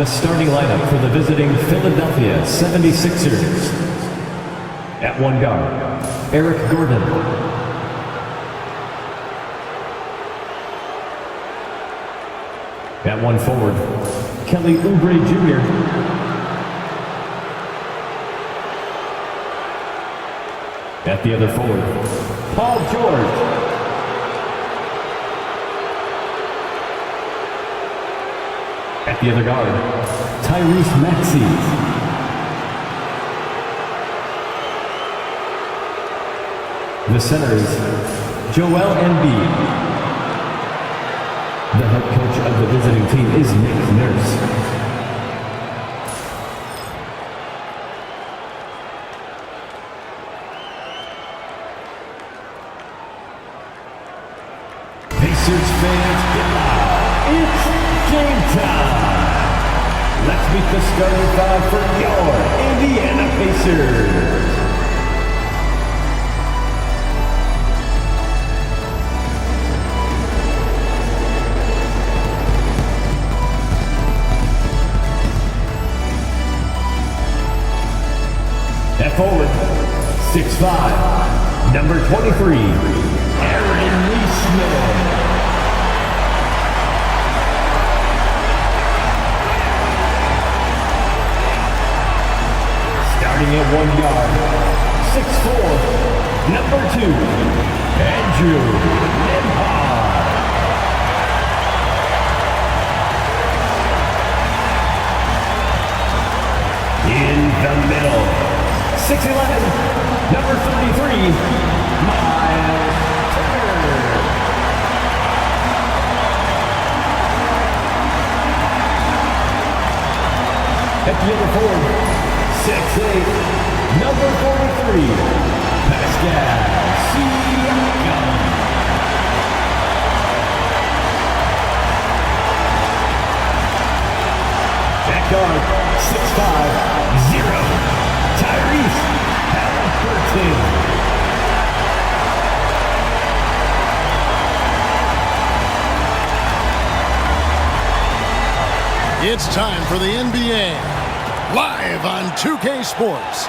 starting lineup for the visiting Philadelphia 76ers. At one guard, Eric Gordon. At one forward, Kelly Oubre Jr. At the other forward, Paul George. At the other guard, Tyrese Maxey. The center is Joel Embiid. The head coach of the visiting team is Nick Nurse. Pacers fans, it's game time. Let's meet the starting five for your Indiana Pacers. At forward, 6'5", number 23, Aaron Neesmith. Starting at 1 yard, 6'4", number 2, Andrew Nembhard. In the middle, 6'11", number 33, Miles Turner. At the other forward, 6'8", number 43, Pascal Siakam. At guard, 6'5", 0, Tyrese Halliburton. It's time for the NBA, live on 2K Sports.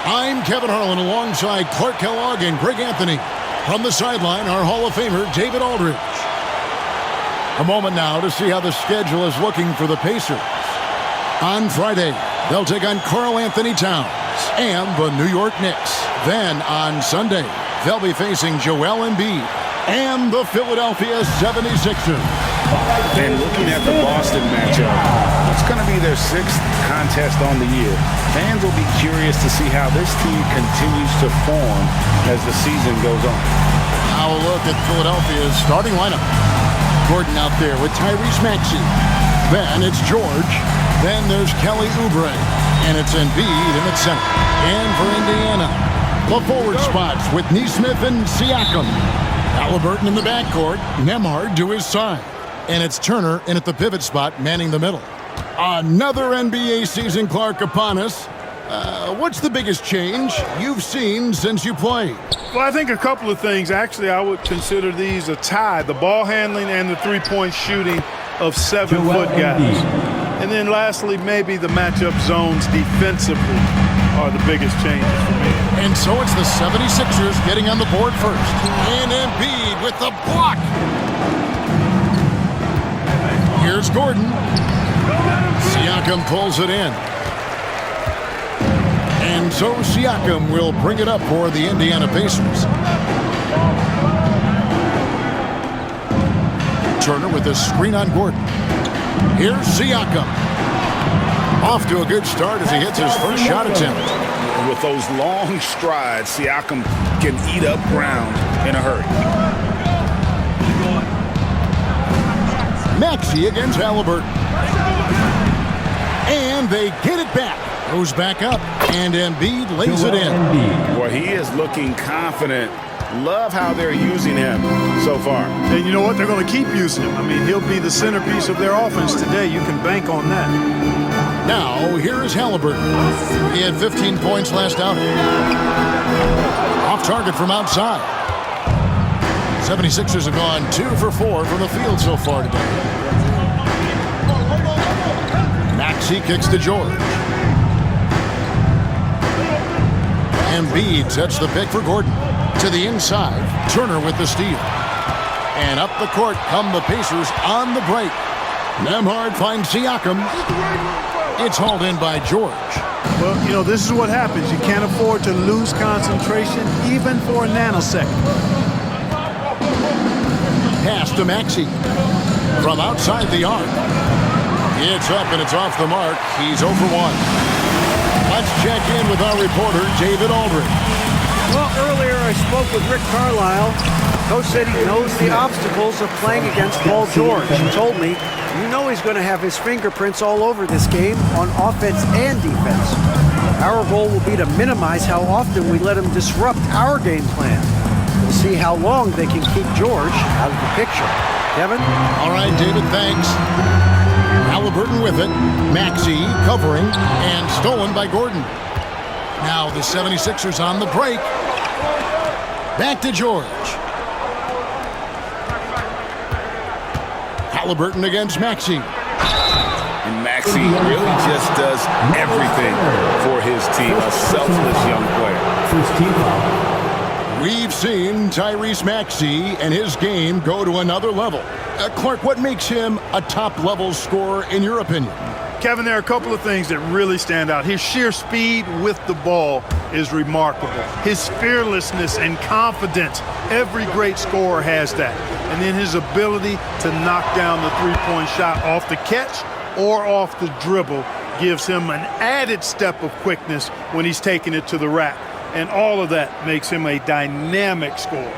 I'm Kevin Harlan alongside Clark Kellogg and Greg Anthony. From the sideline, our Hall of Famer, David Aldridge. A moment now to see how the schedule is looking for the Pacers. On Friday, they'll take on Karl Anthony Towns and the New York Knicks. Then on Sunday, they'll be facing Joel Embiid and the Philadelphia 76ers. And looking at the Boston matchup, it's going to be their 6th contest on the year. Fans will be curious to see how this team continues to form as the season goes on. Now a look at Philadelphia's starting lineup. Gordon out there with Tyrese Maxey. Then it's George. Then there's Kelly Oubre. And it's Embiid in its center. And for Indiana, the forward spots with Neesmith and Siakam. Halliburton in the backcourt, Nembhard to his side. And it's Turner in at the pivot spot, manning the middle. Another NBA season, Clark, upon us. What's the biggest change you've seen since you played? Well, I think a couple of things. Actually, I would consider these a tie. The ball handling and the three-point shooting of 7-foot guys. And then lastly, maybe the matchup zones defensively are the biggest changes for me. And so it's the 76ers getting on the board first. And Embiid with the block. Here's Gordon. Siakam pulls it in. And so Siakam will bring it up for the Indiana Pacers. Turner with a screen on Gordon. Here's Siakam. Off to a good start as he hits his first shot attempt. With those long strides, Siakam can eat up ground in a hurry. Maxey against Halliburton. And they get it back. Goes back up, and Embiid lays it in. Well, he is looking confident. Love how they're using him so far. And you know what? They're going to keep using him. I mean, he'll be the centerpiece of their offense today. You can bank on that. Now, here is Halliburton. He had 15 points last outing. Off target from outside. 76ers have gone 2 for 4 from the field so far today. Maxey kicks to George. Embiid sets the pick for Gordon. To the inside, Turner with the steal. And up the court come the Pacers on the break. Nembhard finds Siakam. It's hauled in by George. Well, you know, this is what happens. You can't afford to lose concentration even for a nanosecond. Pass to Maxey. From outside the arc. It's up and it's off the mark. He's 0 for 1. Let's check in with our reporter, David Aldridge. Well, earlier I spoke with Rick Carlisle. Coach said he knows the obstacles of playing against Paul George. He told me, you know he's going to have his fingerprints all over this game on offense and defense. Our goal will be to minimize how often we let him disrupt our game plan. We'll see how long they can keep George out of the picture. Kevin? All right, David, thanks. Halliburton with it. Maxey covering and stolen by Gordon. Now the 76ers on the break. Back to George. Halliburton against Maxey. And Maxey really just does everything for his team. A selfless young player. First team foul. We've seen Tyrese Maxey and his game go to another level. Clark, what makes him a top-level scorer in your opinion? Kevin, there are a couple of things that really stand out. His sheer speed with the ball is remarkable. His fearlessness and confidence, every great scorer has that. And then his ability to knock down the three-point shot off the catch or off the dribble gives him an added step of quickness when he's taking it to the rack. And all of that makes him a dynamic scorer.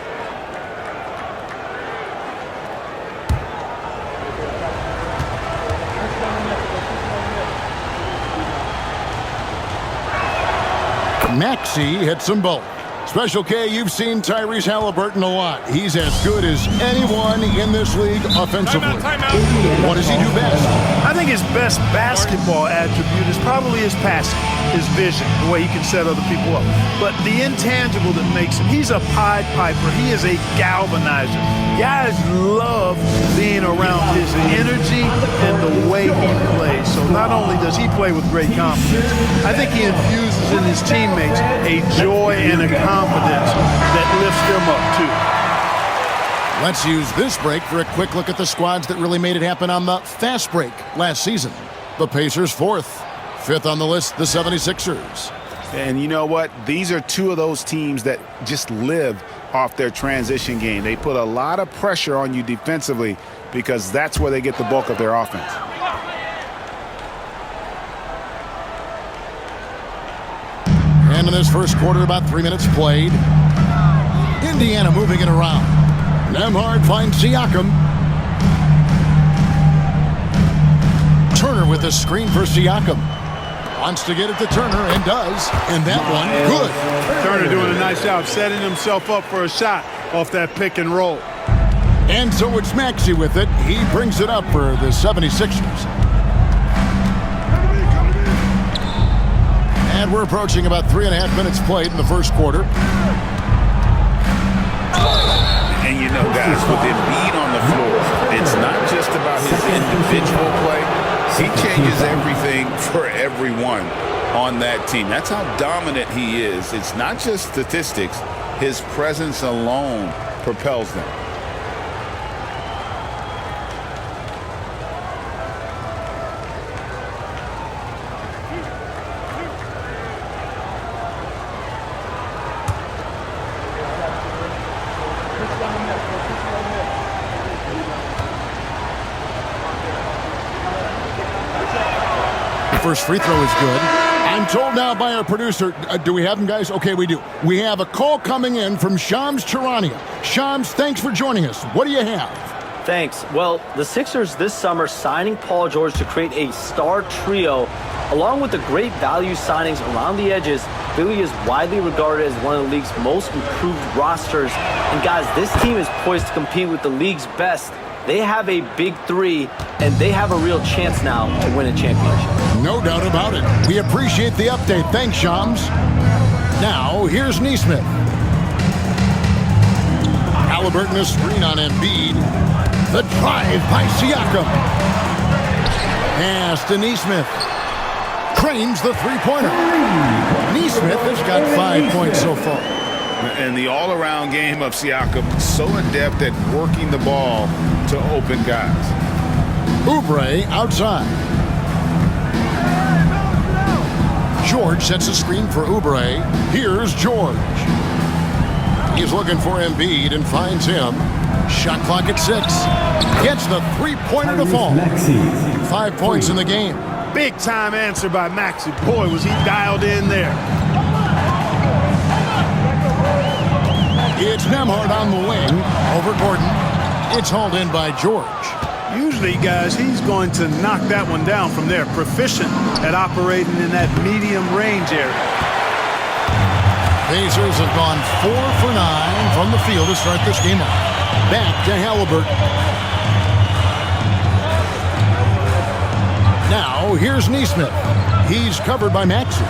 Maxey hits them both. Special K, you've seen Tyrese Halliburton a lot. He's as good as anyone in this league offensively. What does he do best? I think his best basketball attribute is probably his passing, his vision, the way he can set other people up. But the intangible that makes him, he's a Pied Piper. He is a galvanizer. Guys love being around his energy and the way he plays. So not only does he play with great confidence, I think he infuses in his teammates a joy and a confidence that lifts them up too. Let's use this break for a quick look at the squads that really made it happen on the fast break last season. The Pacers 4th. 5th on the list, the 76ers. And you know what? These are two of those teams that just live off their transition game. They put a lot of pressure on you defensively because that's where they get the bulk of their offense. And in this first quarter, about 3 minutes played. Indiana moving it around. Nembhard finds Siakam. Turner with a screen for Siakam. Wants to get it to Turner and does. And that one, good. Turner doing a nice job setting himself up for a shot off that pick and roll. And so it's Maxey with it. He brings it up for the 76ers. And we're approaching about 3.5 minutes played in the first quarter. And you know, guys, with Embiid on the floor, it's not just about his individual play. He changes everything for everyone on that team. That's how dominant he is. It's not just statistics. His presence alone propels them. First free throw is good. I'm told now by our producer, do we have him, guys? Okay, we do. We have a call coming in from Shams Charania. Shams, thanks for joining us. What do you have? Thanks. Well, the Sixers this summer signing Paul George to create a star trio, along with the great value signings around the edges, Philly is widely regarded as one of the league's most improved rosters. And guys, this team is poised to compete with the league's best. They have a big three, and they have a real chance now to win a championship. No doubt about it. We appreciate the update. Thanks, Shams. Now, here's Nesmith. Halliburton a screen on Embiid. The drive by Siakam. Pass to Nesmith. Drains the three-pointer. Nesmith has got 5 points so far. And the all-around game of Siakam, so adept at working the ball to open guys. Oubre outside. George sets a screen for Oubre. Here's George. He's looking for Embiid and finds him. Shot clock at 6. Gets the three-pointer to fall. 5 points in the game. Big time answer by Maxey. Boy, was he dialed in there. It's Nembhard on the wing. Over Gordon. It's hauled in by George. Usually, guys, he's going to knock that one down from there. Proficient at operating in that medium range area. Pacers have gone 4 for 9 from the field to start this game off. Back to Halliburton. Now, here's Nesmith. He's covered by Maxey.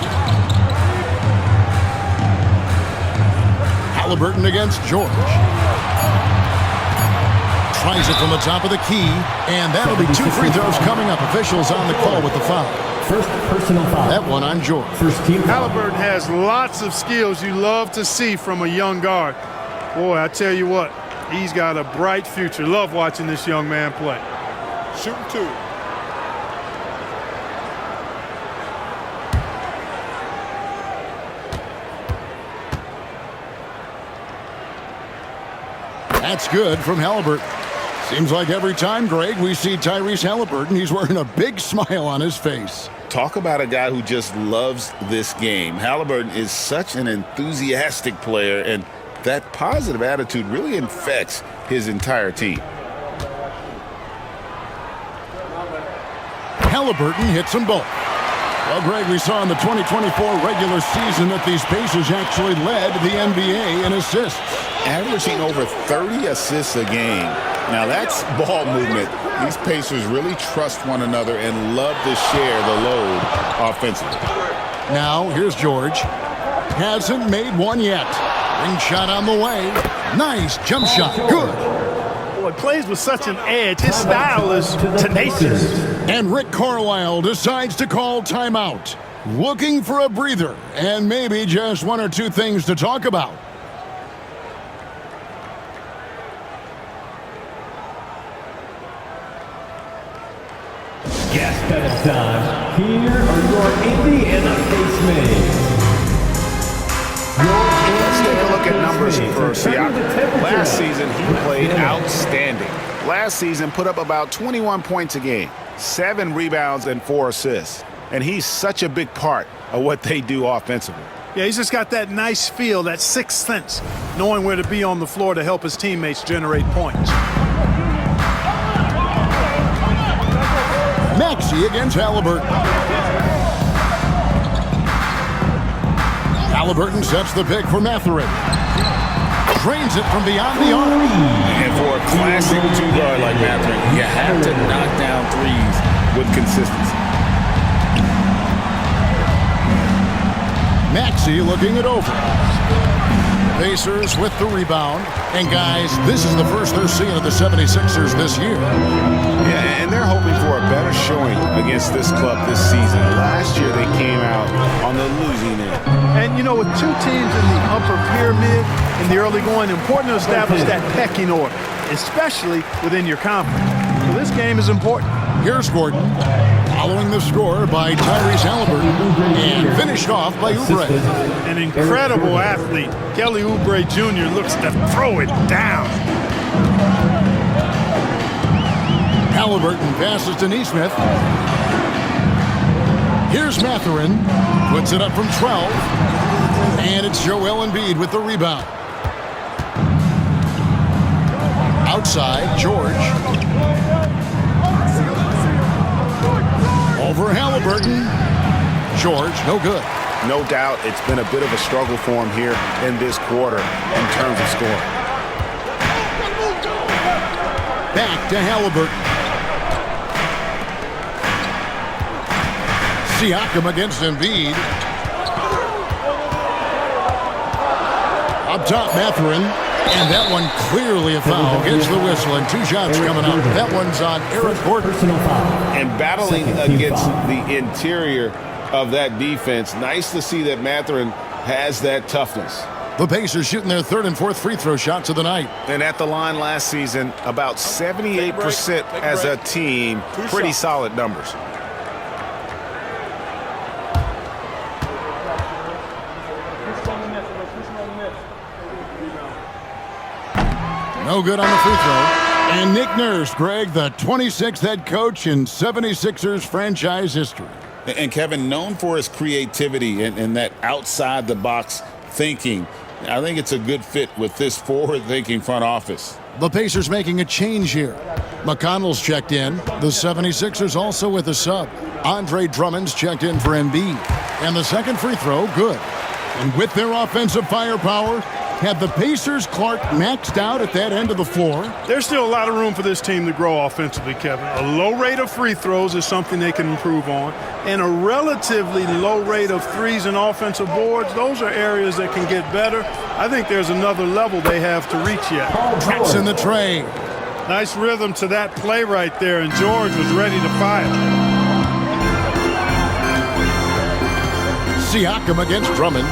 Halliburton against George. Tries it from the top of the key, and that'll be 2 free throws coming up. Officials on the call with the foul. First personal foul. That one on George. First team foul. Halliburton has lots of skills you love to see from a young guard. Boy, I tell you what, he's got a bright future. Love watching this young man play. Shooting 2. That's good from Halliburton. Seems like every time, Greg, we see Tyrese Halliburton, he's wearing a big smile on his face. Talk about a guy who just loves this game. Halliburton is such an enthusiastic player, and that positive attitude really infects his entire team. Halliburton hits them both. Well, Greg, we saw in the 2024 regular season that these Pacers actually led the NBA in assists. Averaging over 30 assists a game. Now that's ball movement. These Pacers really trust one another and love to share the load offensively. Now here's George. Hasn't made one yet. Ring shot on the way. Nice jump shot. Good. Boy, plays with such an edge. His style is tenacious. And Rick Carlisle decides to call timeout. Looking for a breather and maybe just 1 or 2 things to talk about. Gas pedal time. Here are your Indiana base mates. Let's take a look at numbers for Siakam. Last season, he played outstanding. Last season, put up about 21 points a game, 7 rebounds, and 4 assists. And he's such a big part of what they do offensively. Yeah, he's just got that nice feel, that sixth sense, knowing where to be on the floor to help his teammates generate points. Maxey against Halliburton. Halliburton sets the pick for Mathurin. Drains it from beyond the arc. And for a classic 2-guard like Mathurin, you have to knock down threes with consistency. Maxey looking it over. Pacers with the rebound. And guys, this is the first they're seeing of the 76ers this year. Yeah, and they're hoping for a better showing against this club this season. Last year they came out on the losing end. And, you know, with 2 teams in the upper pyramid in the early going, important to establish that pecking order, especially within your conference. So this game is important. Here's Gordon, following the score by Tyrese Halliburton, and finished off by Oubre. An incredible athlete. Kelly Oubre Jr. looks to throw it down. Halliburton passes to Nesmith. Here's Mathurin, puts it up from 12, and it's Joel Embiid with the rebound. Outside, George. Over Halliburton. George, no good. No doubt it's been a bit of a struggle for him here in this quarter in terms of scoring. Back to Halliburton. Siakam against Embiid. Up top, Mathurin. And that one clearly a foul. Gets the whistle, and 2 shots coming up. That one's on Eric Gordon. And battling against the interior of that defense. Nice to see that Mathurin has that toughness. The Pacers shooting their third and fourth free throw shots of the night. And at the line last season, about 78% as a team. Pretty solid numbers. No good on the free throw. And Nick Nurse, Greg, the 26th head coach in 76ers franchise history. And Kevin, known for his creativity and that outside-the-box thinking, I think it's a good fit with this forward-thinking front office. The Pacers making a change here. McConnell's checked in. The 76ers also with a sub. Andre Drummond's checked in for Embiid. And the second free throw, good. And with their offensive firepower, have the Pacers, Clark, maxed out at that end of the floor? There's still a lot of room for this team to grow offensively, Kevin. A low rate of free throws is something they can improve on, and a relatively low rate of threes and offensive boards. Those are areas that can get better. I think there's another level they have to reach yet. Traps in the tray. Nice rhythm to that play right there, and George was ready to fire. Siakam against Drummond.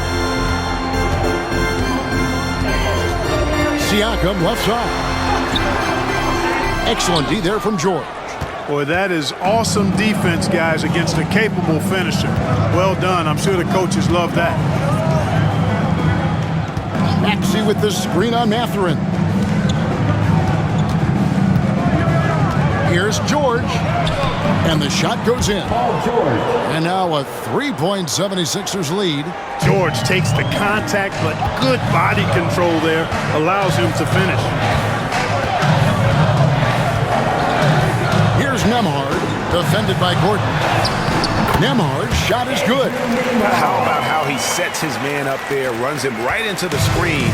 Siakam left side. Excellent D there from George. Boy, that is awesome defense, guys, against a capable finisher. Well done. I'm sure the coaches love that. Maxey with the screen on Mathurin. Here's George. And the shot goes in. And now a 3-point 76ers lead. George takes the contact, but good body control there allows him to finish. Here's Nembhard, defended by Gordon. Nembhard's shot is good. How about how he sets his man up there, runs him right into the screen,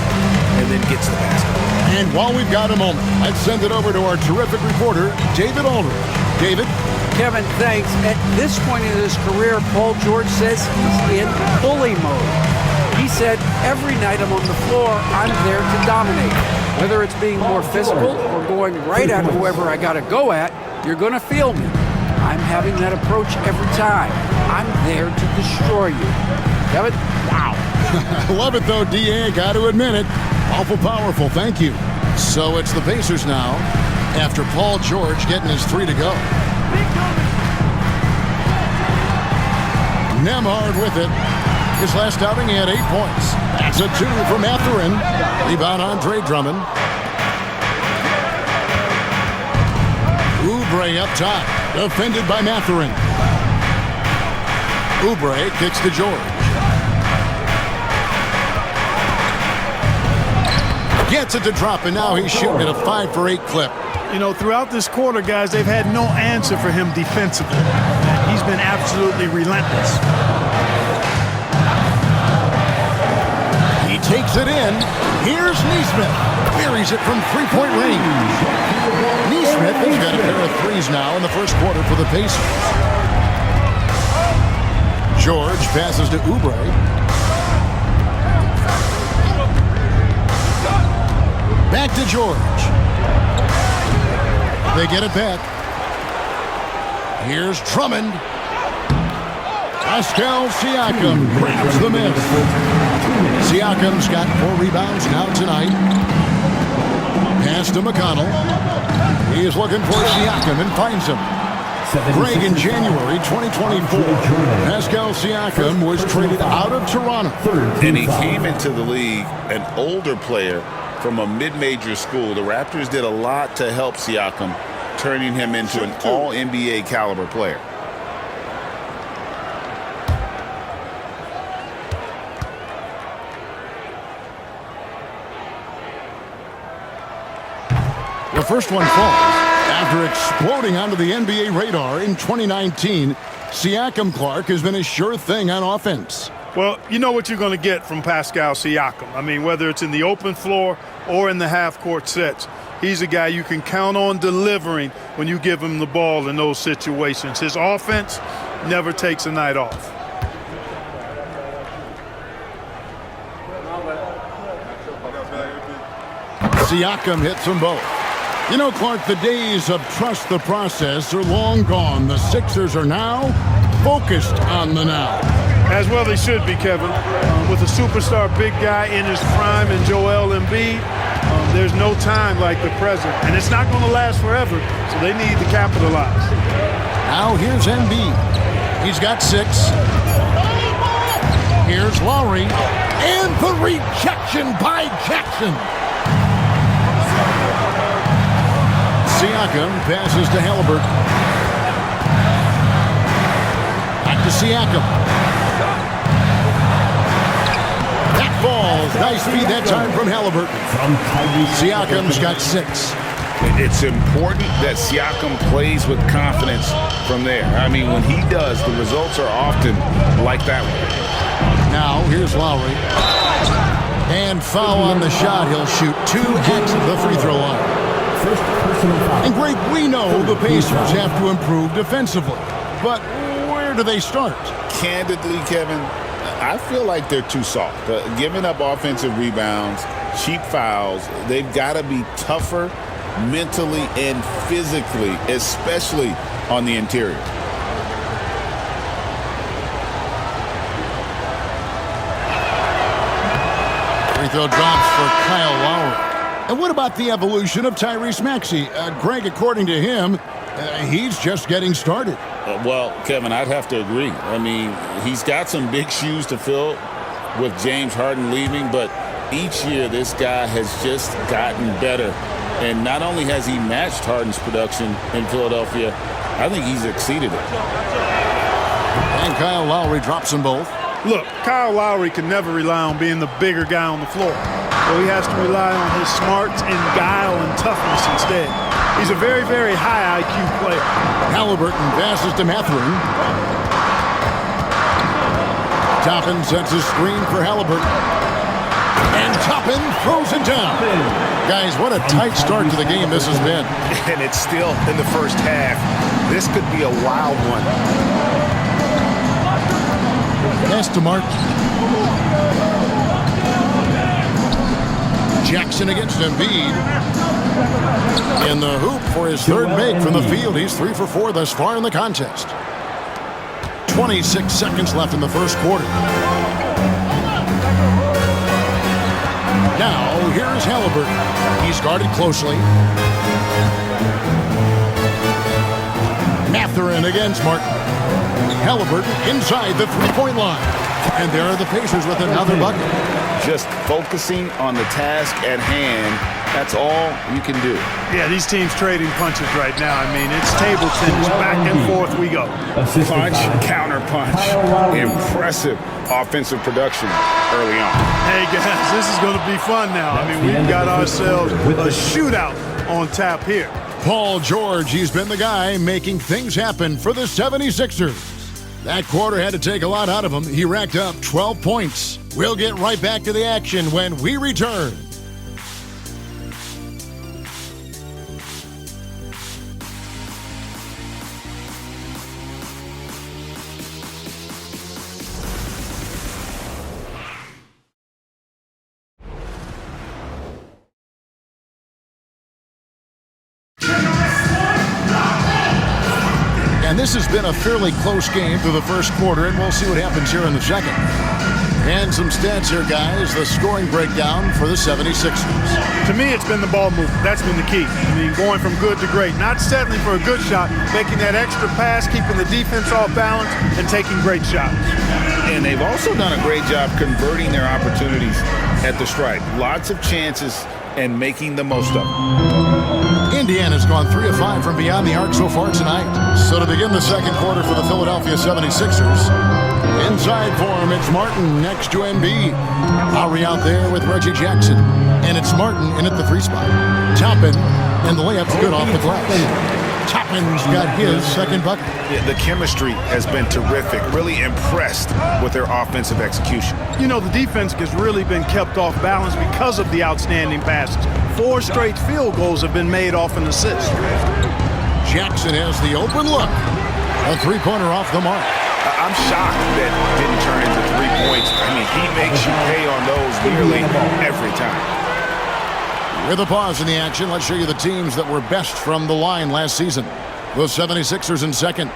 and then gets the basket. And while we've got a moment, let's send it over to our terrific reporter, David Aldridge. David? Kevin, thanks. At this point in his career, Paul George says he's in bully mode. He said, every night I'm on the floor, I'm there to dominate. Whether it's being more physical or going right at whoever I got to go at, you're going to feel me. I'm having that approach every time. I'm there to destroy you. Kevin? Wow. I love it, though, D.A. Got to admit it. Awful powerful. Thank you. So it's the Pacers now, after Paul George getting his 3 to go. Nembhard with it. His last outing, he had 8 points. That's a 2 for Mathurin. Rebound Andre Drummond. Oubre up top, defended by Mathurin. Oubre kicks to George. Gets it to drop, and now he's shooting at a 5 for 8 clip. You know, throughout this quarter, guys, they've had no answer for him defensively. He's been absolutely relentless. He takes it in. Here's Nesmith. Buries it from 3-point range. Nesmith has got a pair of threes now in the first quarter for the Pacers. George passes to Oubre. Back to George. They get it back. Here's Drummond. Pascal Siakam grabs the miss. Siakam's got 4 rebounds now tonight. Pass to McConnell. He is looking for Siakam and finds him. Greg, in January 2024, Pascal Siakam was traded out of Toronto. And he came into the league an older player from a mid-major school. The Raptors did a lot to help Siakam, turning him into an all-NBA caliber player. The first one falls. After exploding onto the NBA radar in 2019, Siakam Clark has been a sure thing on offense. Well, you know what you're going to get from Pascal Siakam. I mean, whether it's in the open floor or in the half-court sets, he's a guy you can count on delivering when you give him the ball in those situations. His offense never takes a night off. Siakam hits them both. You know, Clark, the days of trust the process are long gone. The Sixers are now focused on the now. As well they should be, Kevin. With a superstar big guy in his prime in Joel Embiid, there's no time like the present. And it's not going to last forever, so they need to capitalize. Now here's Embiid. He's got 6. Here's Lowry. And the rejection by Jackson. Siakam passes to Halliburton. Back to Siakam. That falls. Nice feed that time from Halliburton. Siakam's got 6. It's important that Siakam plays with confidence from there. I mean, when he does, the results are often like that one. Now, here's Lowry. And foul on the shot. He'll shoot 2 at the free throw line. First personal foul. And Greg, we know the Pacers have to improve defensively. But where do they start? Candidly, Kevin, I feel like they're too soft. Giving up offensive rebounds, cheap fouls, they've got to be tougher mentally and physically, especially on the interior. Free throw drops for Kyle Lowry. And what about the evolution of Tyrese Maxey? Greg, according to him, he's just getting started. Well, Kevin, I'd have to agree. I mean, he's got some big shoes to fill with James Harden leaving, but each year this guy has just gotten better. And not only has he matched Harden's production in Philadelphia, I think he's exceeded it. And Kyle Lowry drops them both. Look, Kyle Lowry can never rely on being the bigger guy on the floor. So he has to rely on his smarts and guile and toughness instead. He's a very, very high IQ player. Halliburton passes to Mathurin. Toppin sets a screen for Halliburton. And Toppin throws it down. Guys, what a tight start to the game this has been. And it's still in the first half. This could be a wild one. Pass to Martin. Jackson against Embiid. In the hoop for his third make from the field. He's 3 for 4 thus far in the contest. 26 seconds left in the first quarter. Now, here's Halliburton. He's guarded closely. Mathurin against Martin. Halliburton inside the three-point line. And there are the Pacers with another bucket. Just focusing on the task at hand, that's all you can do. Yeah, these teams trading punches right now. I mean, it's table tennis. Back and forth we go. Punch, counter punch. Impressive offensive production early on. Hey, guys, this is going to be fun now. I mean, we've got ourselves a shootout on tap here. Paul George, he's been the guy making things happen for the 76ers. That quarter had to take a lot out of him. He racked up 12 points. We'll get right back to the action when we return. And this has been a fairly close game through the first quarter, and we'll see what happens here in the second. And some stats here, guys. The scoring breakdown for the 76ers. To me, it's been the ball movement. That's been the key. I mean, going from good to great. Not settling for a good shot, making that extra pass, keeping the defense off balance, and taking great shots. And they've also done a great job converting their opportunities at the stripe. Lots of chances and making the most of them. Indiana's gone 3 of 5 from beyond the arc so far tonight. So to begin the second quarter for the Philadelphia 76ers, inside for him, it's Martin next to Embiid. Lowry out there with Reggie Jackson. And it's Martin in at the 3 spot. Toppin, and the layup's good off the glass. Toppin's got his second bucket. Yeah, the chemistry has been terrific. Really impressed with their offensive execution. You know, the defense has really been kept off balance because of the outstanding passes. 4 straight field goals have been made off an assist. Jackson has the open look. A 3-pointer off the mark. I'm shocked that didn't turn into 3 points. I mean, he makes you pay on those nearly every time. With a pause in the action, let's show you the teams that were best from the line last season. The 76ers in second.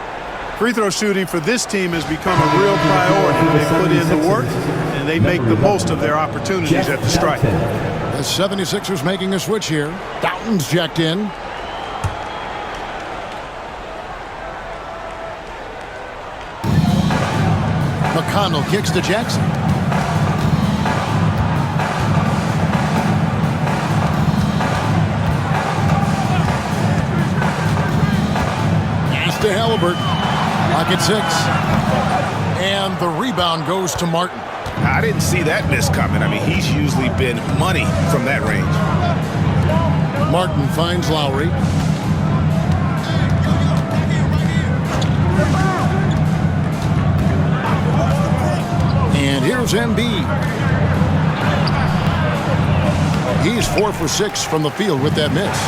Free throw shooting for this team has become a real priority. They put in the work, and they make the most of their opportunities at the stripe. The 76ers making a switch here. Doughton's jacked in. McConnell kicks to Jackson. Pass to Halliburton. Pocket 6. And the rebound goes to Martin. I didn't see that miss coming. I mean, he's usually been money from that range. Martin finds Lowry. And here's Embiid. He's 4 for 6 from the field with that miss.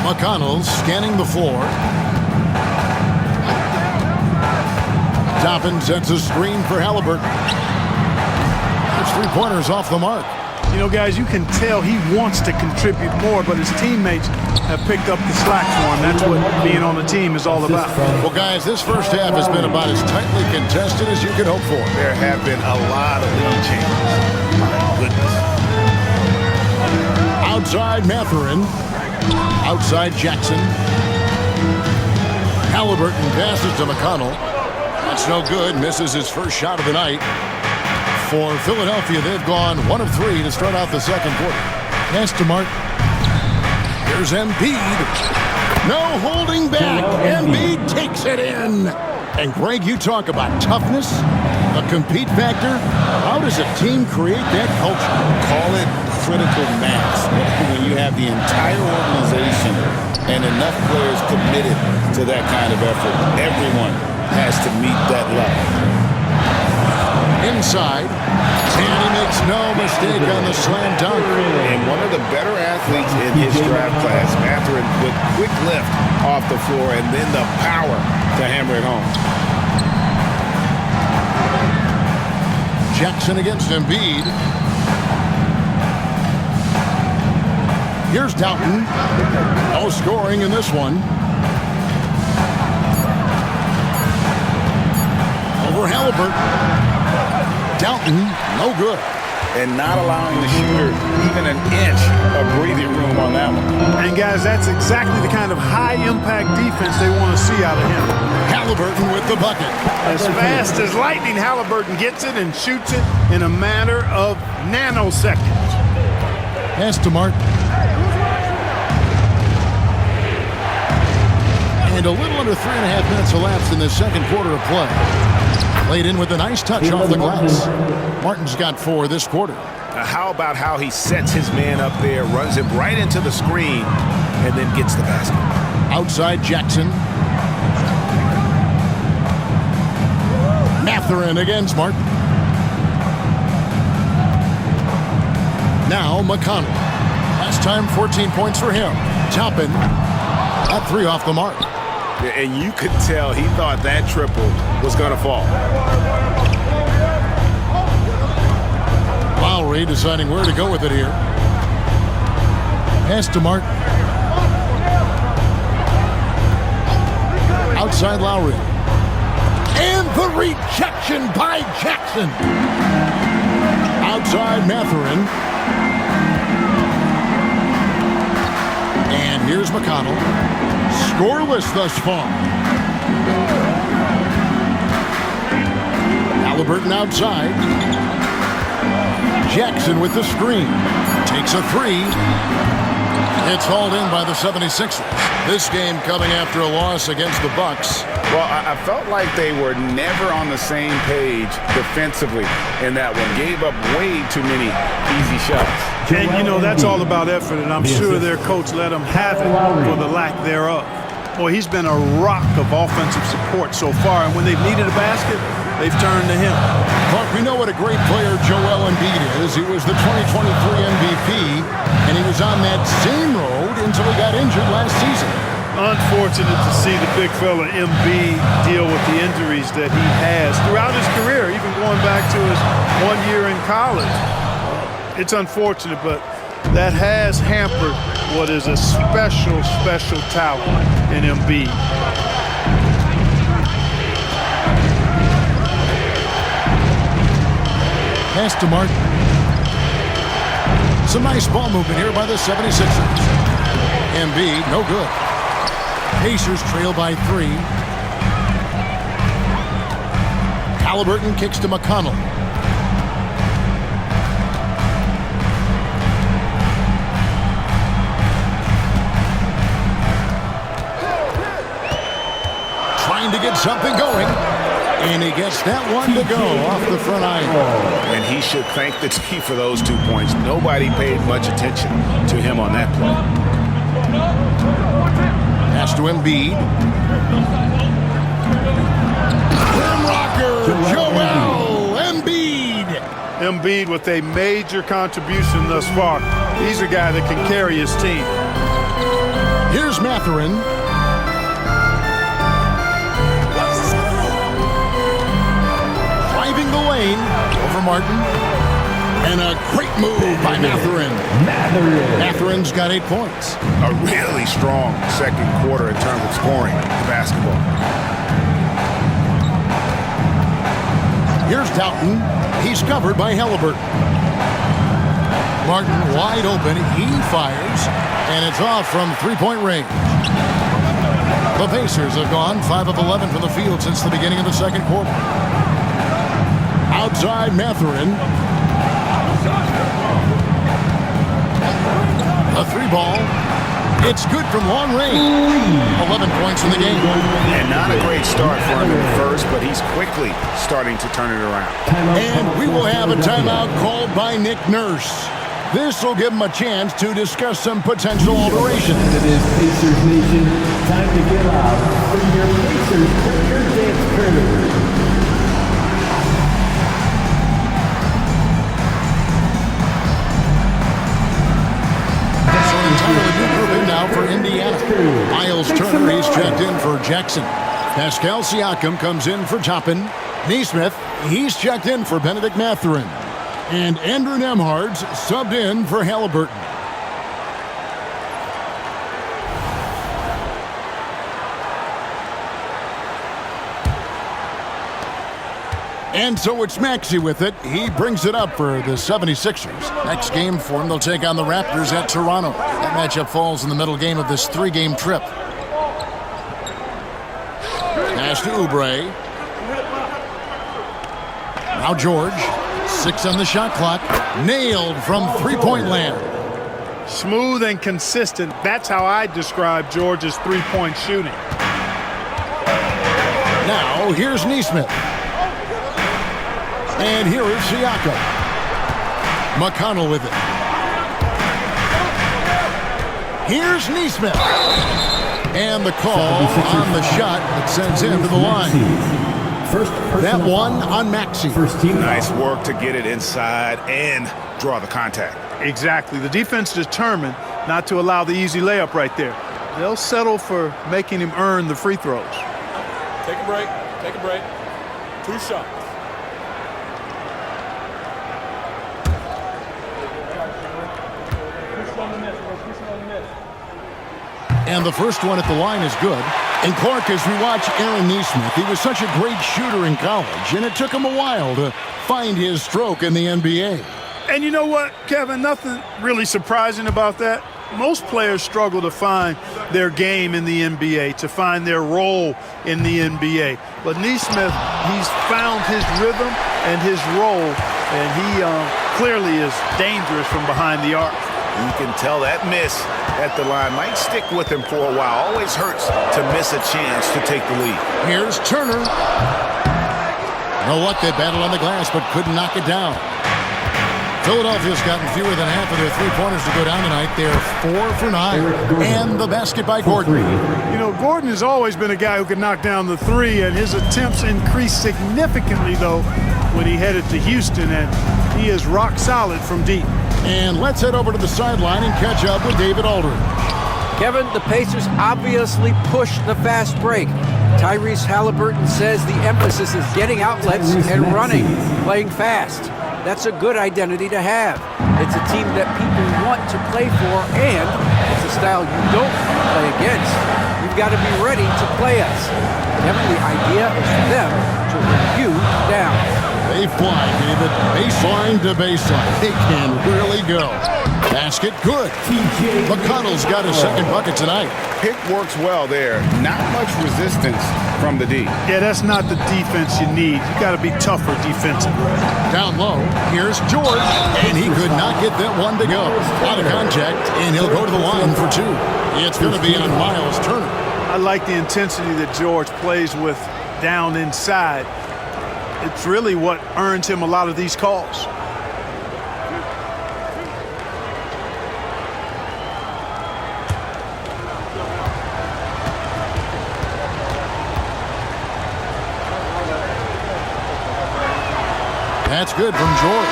McConnell scanning the floor. Toppin sets a screen for Halliburton. That's 3 pointers off the mark. You know, guys, you can tell he wants to contribute more, but his teammates have picked up the slack for him. That's what being on the team is all about. Well, guys, this first half has been about as tightly contested as you could hope for. There have been a lot of lead changes. My goodness. Outside Mathurin. Outside Jackson. Halliburton passes to McConnell. That's no good. Misses his first shot of the night. For Philadelphia, they've gone 1 of 3 to start out the second quarter. Pass to Martin. Here's Embiid. No holding back. Embiid takes it in. And Greg, you talk about toughness, a compete factor. How does a team create that culture? Call it critical mass. When you have the entire organization and enough players committed to that kind of effort, everyone has to meet that level. Inside, and he makes no mistake on the slam dunk. And one of the better athletes in his draft class, Mathurin, with quick lift off the floor and then the power to hammer it home. Jackson against Embiid. Here's Doughton. No scoring in this one. Over Halliburton. Doughton, no good. And not allowing the shooter even an inch of breathing room on that one. And, guys, that's exactly the kind of high-impact defense they want to see out of him. Halliburton with the bucket. As fast as lightning, Halliburton gets it and shoots it in a matter of nanoseconds. Pass to Martin. And a little under 3.5 minutes elapsed in the second quarter of play. Laid in with a nice touch off the glass. Martin's got 4 this quarter. How about how he sets his man up there, runs him right into the screen, and then gets the basket. Outside Jackson. Mathurin against Martin. Now McConnell. Last time 14 points for him. Toppin. That 3 off the mark. And you could tell he thought that triple was going to fall. Lowry deciding where to go with it here. Pass to Martin. Outside Lowry. And the rejection by Jackson. Outside Mathurin. And here's McConnell. Scoreless thus far. Halliburton outside. Jackson with the screen. Takes a 3. It's hauled in by the 76ers. This game coming after a loss against the Bucks. Well, I felt like they were never on the same page defensively in that one. Gave up way too many easy shots. And, you know, that's all about effort, and I'm sure their coach let them have it for the lack thereof. Boy, he's been a rock of offensive support so far, and when they've needed a basket, they've turned to him. Mark, we know what a great player Joel Embiid is. He was the 2023 MVP, and he was on that same road until he got injured last season. Unfortunate to see the big fella Embiid deal with the injuries that he has throughout his career, even going back to his 1 year in college. It's unfortunate, but that has hampered what is a special, special talent in Embiid. Pass to Martin. Some nice ball movement here by the 76ers. Embiid, no good. Pacers trail by 3. Halliburton kicks to McConnell. Trying to get something going. And he gets that one to go off the front iron. And he should thank the team for those 2 points. Nobody paid much attention to him on that play. Pass to Embiid. Rim rocker, Joel Embiid. Embiid with a major contribution thus far. He's a guy that can carry his team. Here's Mathurin. Driving the lane over Martin. And a great move by Mathurin. Mathurin's got 8 points. A really strong second quarter in terms of scoring the basketball. Here's Doughton. He's covered by Halliburton. Martin wide open. He fires. And it's off from three-point range. The Pacers have gone 5 of 11 from the field since the beginning of the second quarter. Outside Mathurin. A 3-ball. It's good from long range. 11 points in the game. And not a great start for him in the first, but he's quickly starting to turn it around. And we will have a timeout called by Nick Nurse. This will give him a chance to discuss some potential alterations. It is Pacers Nation. Time to get out for your Pacers Partner Dance Tournament. Entirely new group in now for Indiana. Miles Turner is checked in for Jackson. Pascal Siakam comes in for Toppin. Neesmith, he's checked in for Benedict Mathurin. And Andrew Nembhard's subbed in for Halliburton. And so it's Maxey with it. He brings it up for the 76ers. Next game for them, they'll take on the Raptors at Toronto. That matchup falls in the middle game of this 3-game trip. Pass to Oubre. Now George. 6 on the shot clock. Nailed from three-point land. Smooth and consistent. That's how I describe George's three-point shooting. Now here's Neesmith. And here is Siakam. McConnell with it. Here's Neesmith. And the call on the shot that sends him to the line. That one on Maxey. Nice work to get it inside and draw the contact. Exactly. The defense determined not to allow the easy layup right there. They'll settle for making him earn the free throws. Take a break. Take a break. 2 shots. And the first one at the line is good. And Clark, as we watch Aaron Neesmith, he was such a great shooter in college, and it took him a while to find his stroke in the NBA. And you know what, Kevin? Nothing really surprising about that. Most players struggle to find their game in the NBA, to find their role in the NBA. But Neesmith, he's found his rhythm and his role, and he clearly is dangerous from behind the arc. You can tell that miss at the line might stick with him for a while. Always hurts to miss a chance to take the lead. Here's Turner. No luck, they battled on the glass, but couldn't knock it down. Philadelphia's gotten fewer than half of their three-pointers to go down tonight. They're 4 for 9. And the basket by Gordon. You know, Gordon has always been a guy who can knock down the three, and his attempts increased significantly, though, when he headed to Houston, and he is rock solid from deep. And let's head over to the sideline and catch up with David Aldridge. Kevin, the Pacers obviously pushed the fast break. Tyrese Halliburton says the emphasis is getting outlets and running, playing fast. That's a good identity to have. It's a team that people want to play for, and it's a style you don't want to play against. You've got to be ready to play us. Kevin, the idea is for them to wear you down. They fly, David. Baseline to baseline. They can really go. Basket good. McConnell's got his second bucket tonight. Pick works well there. Not much resistance from the D. Yeah, that's not the defense you need. You got to be tougher defensively. Down low, here's George, and he could not get that one to go. Out of contact, and he'll go to the line for two. It's going to be on Miles Turner. I like the intensity that George plays with down inside. It's really what earns him a lot of these calls. That's good from George.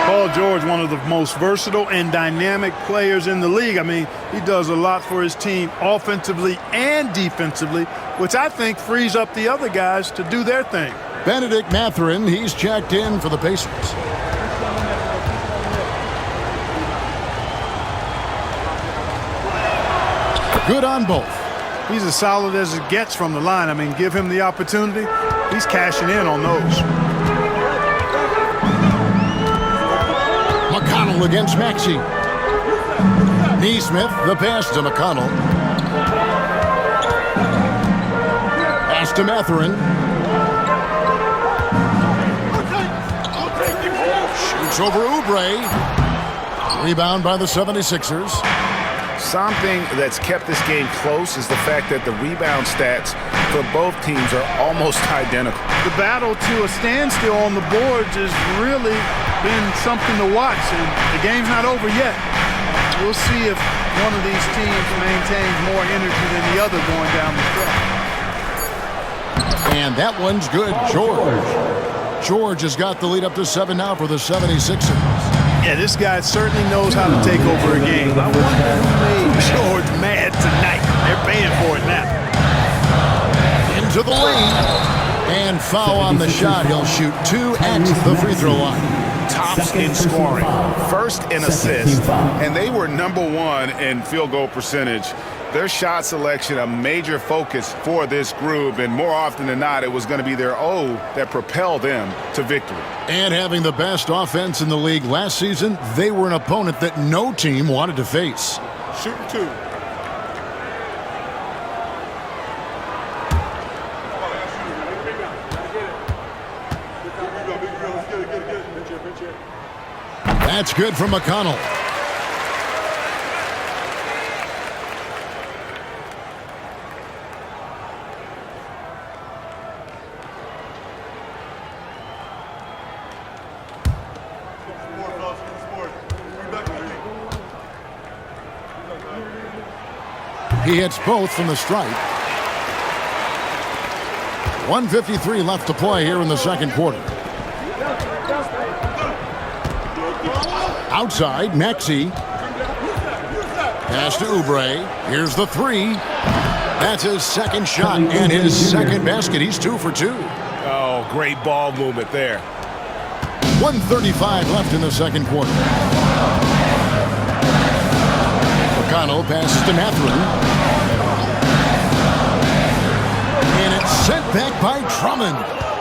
Paul George, one of the most versatile and dynamic players in the league. I mean, he does a lot for his team offensively and defensively, which I think frees up the other guys to do their thing. Benedict Mathurin, he's checked in for the Pacers. Good on both. He's as solid as it gets from the line. I mean, give him the opportunity. He's cashing in on those. McConnell against Maxey. Neesmith, the pass to McConnell. Pass to Mathurin. Shoots over Oubre. Rebound by the 76ers. Something that's kept this game close is the fact that the rebound stats for both teams are almost identical. The battle to a standstill on the boards has really been something to watch, and the game's not over yet. We'll see if one of these teams maintains more energy than the other going down the stretch. And that one's good, George. George has got the lead up to 7 now for the 76ers. Yeah, this guy certainly knows how to take over a game. I wonder who made George mad tonight. They're paying for it now. Into the lane. And foul on the shot. He'll shoot 2 at the free throw line. Tops in scoring, first in assists, and they were #1 in field goal percentage. Their shot selection a major focus for this group, and more often than not, it was going to be their O that propelled them to victory. And having the best offense in the league last season, they were an opponent that no team wanted to face. Shooting two. That's good from McConnell. He hits both from the stripe. 1:53 left to play here in the second quarter. Outside, Maxey. Pass to Oubre. Here's the three. That's his second shot and his second basket. He's 2 for 2. Oh, great ball movement there. 1:35 left in the second quarter. McConnell passes to Mathurin. And it's sent back by Drummond.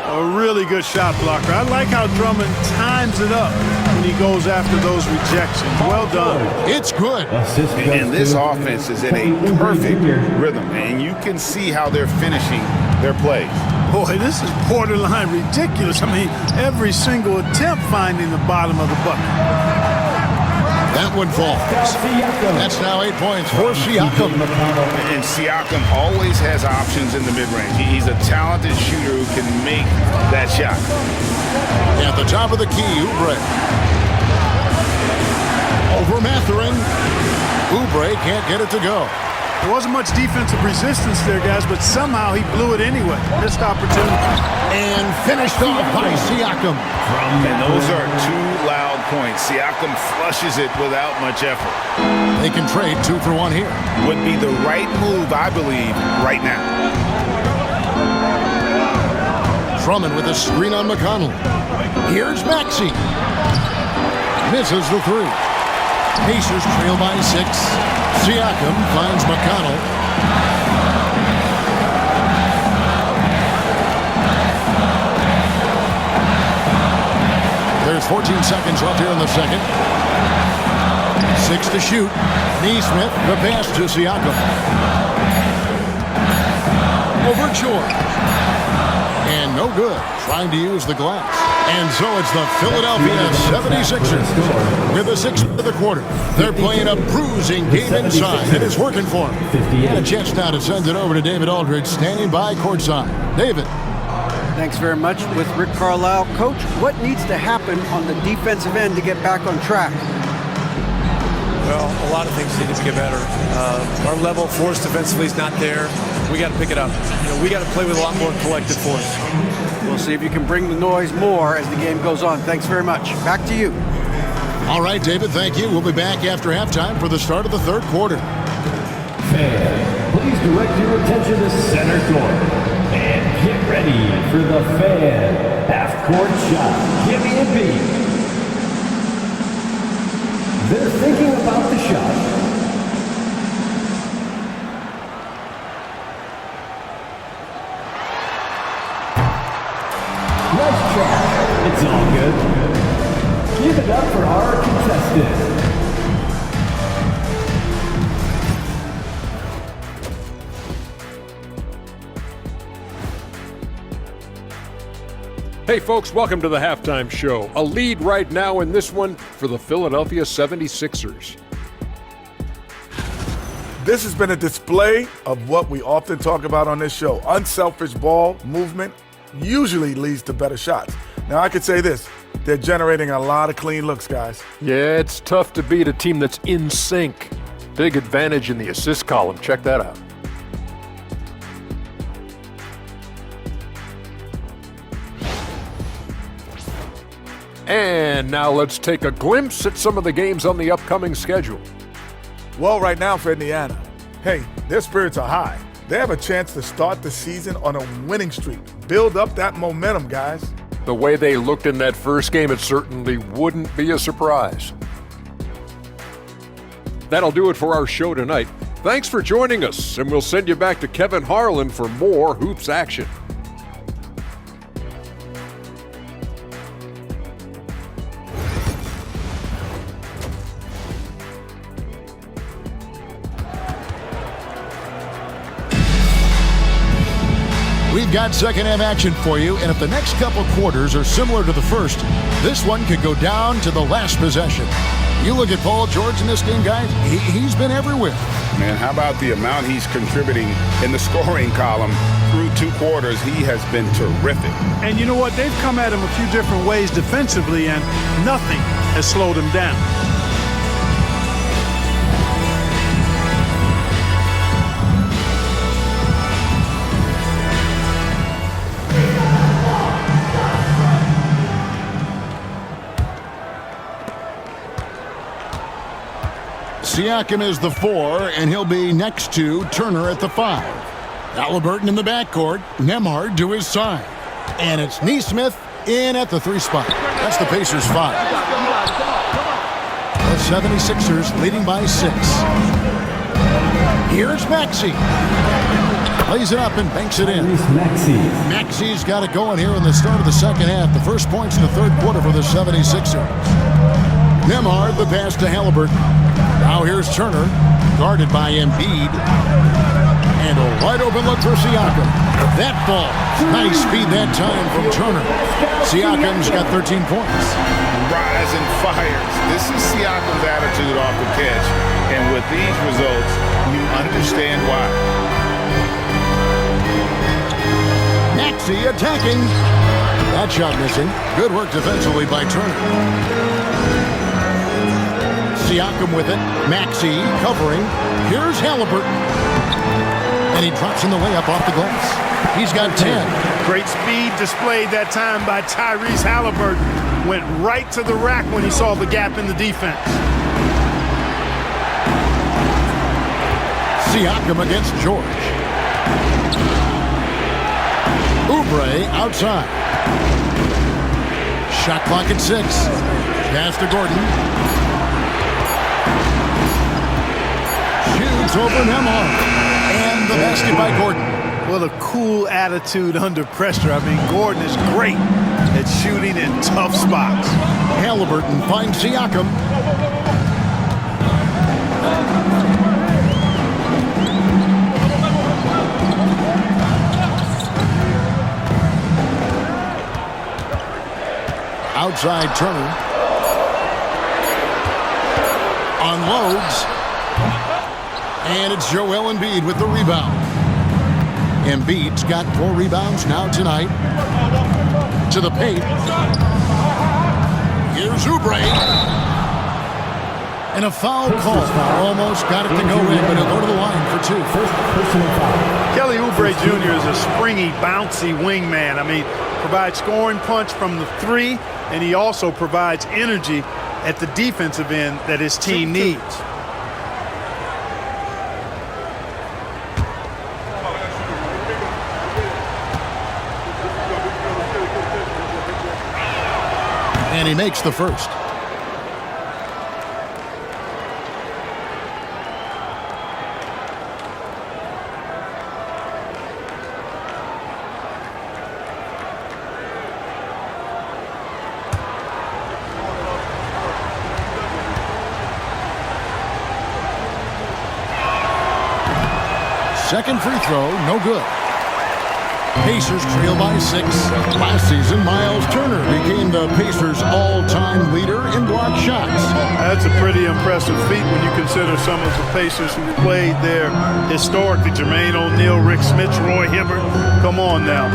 A really good shot blocker. I like how Drummond times it up when he goes after those rejections. Well done. It's good. And this offense is in a perfect rhythm, and you can see how they're finishing their plays. Boy, this is borderline ridiculous. I mean, every single attempt finding the bottom of the bucket. That one falls. That's now 8 points for Siakam. And Siakam always has options in the mid-range. He's a talented shooter who can make that shot. At the top of the key, Oubre. Over Mathurin. Oubre can't get it to go. There wasn't much defensive resistance there, guys, but somehow he blew it anyway. Missed opportunity. And finished off by Siakam. And those are 2 loud points. Siakam flushes it without much effort. They can trade 2 for 1 here. Would be the right move, I believe, right now. Drummond with a screen on McConnell. Here's Maxey. Misses the 3. Pacers trail by 6. Siakam finds McConnell. There's 14 seconds left here in the second. 6 to shoot. Neesmith, the pass to Siakam. Over George. And no good. Trying to use the glass. And so it's the Philadelphia 76ers with the 6th of the quarter. They're playing a bruising game inside, and it's working for them. And a chance now to send it over to David Aldridge, standing by courtside. David. Thanks very much. With Rick Carlisle. Coach, what needs to happen on the defensive end to get back on track? Well, a lot of things need to get better. Our level of force defensively is not there. We got to pick it up. We got to play with a lot more collective force. We'll see if you can bring the noise more as the game goes on. Thanks very much. Back to you. All right, David, thank you. We'll be back after halftime for the start of the third quarter. Fans, please direct your attention to center court. And get ready for the Fan half-court shot. Give me a beat. They're thinking about the shot. Nice try. It's all good. Give it up for our contestant. Hey folks, welcome to the halftime show. A lead right now in this one for the Philadelphia 76ers. This has been a display of what we often talk about on this show. Unselfish ball movement usually leads to better shots. Now I could say this, they're generating a lot of clean looks, guys. Yeah, it's tough to beat a team that's in sync. Big advantage in the assist column. Check that out. And now let's take a glimpse at some of the games on the upcoming schedule. Well, right now for Indiana, hey, their spirits are high. They have a chance to start the season on a winning streak. Build up that momentum, guys. The way they looked in that first game, it certainly wouldn't be a surprise. That'll do it for our show tonight. Thanks for joining us, and we'll send you back to Kevin Harlan for more hoops action. We've got second-half action for you, and if the next couple quarters are similar to the first, this one could go down to the last possession. You look at Paul George in this game, guys, he's been everywhere. Man, how about the amount he's contributing in the scoring column through 2 quarters? He has been terrific. And you know what? They've come at him a few different ways defensively, and nothing has slowed him down. Siakam is the 4, and he'll be next to Turner at the 5. Halliburton in the backcourt. Nembhard to his side. And it's Neesmith in at the 3 spot. That's the Pacers 5. The 76ers leading by 6. Here's Maxey. Plays it up and banks it in. Maxey's got it going here in the start of the second half. The first points in the third quarter for the 76ers. Nembhard, the pass to Halliburton. Now here's Turner, guarded by Embiid. And a wide open look for Siakam. That ball, nice speed that time from Turner. Siakam's got 13 points. Rising fires. This is Siakam's attitude off the catch. And with these results, you understand why. Maxey attacking. That shot missing. Good work defensively by Turner. Siakam with it. Maxey covering. Here's Halliburton. And he drops in the layup off the glass. He's got 10. Great speed displayed that time by Tyrese Halliburton. Went right to the rack when he saw the gap in the defense. Siakam against George. Oubre outside. Shot clock at 6. Pass to Gordon. points over Nemhard. And the basket by Gordon. What a cool attitude under pressure. I mean, Gordon is great at shooting in tough spots. Halliburton finds Siakam. Outside Turner. Unloads. And it's Joel Embiid with the rebound. Embiid's got 4 rebounds now tonight. To the paint. Here's Oubre. And a foul call. Almost got it to go in, but he'll go to the line for 2. First personal foul. Kelly Oubre Jr. is a springy, bouncy wingman. I mean, provides scoring punch from the 3, and he also provides energy at the defensive end that his team needs. And he makes the first. Second free throw, no good. Pacers trail by 6. Last season, Miles Turner became the Pacers' all-time leader in block shots. That's a pretty impressive feat when you consider some of the Pacers who played there historically. Jermaine O'Neal, Rick Smith, Roy Hibbert. Come on now.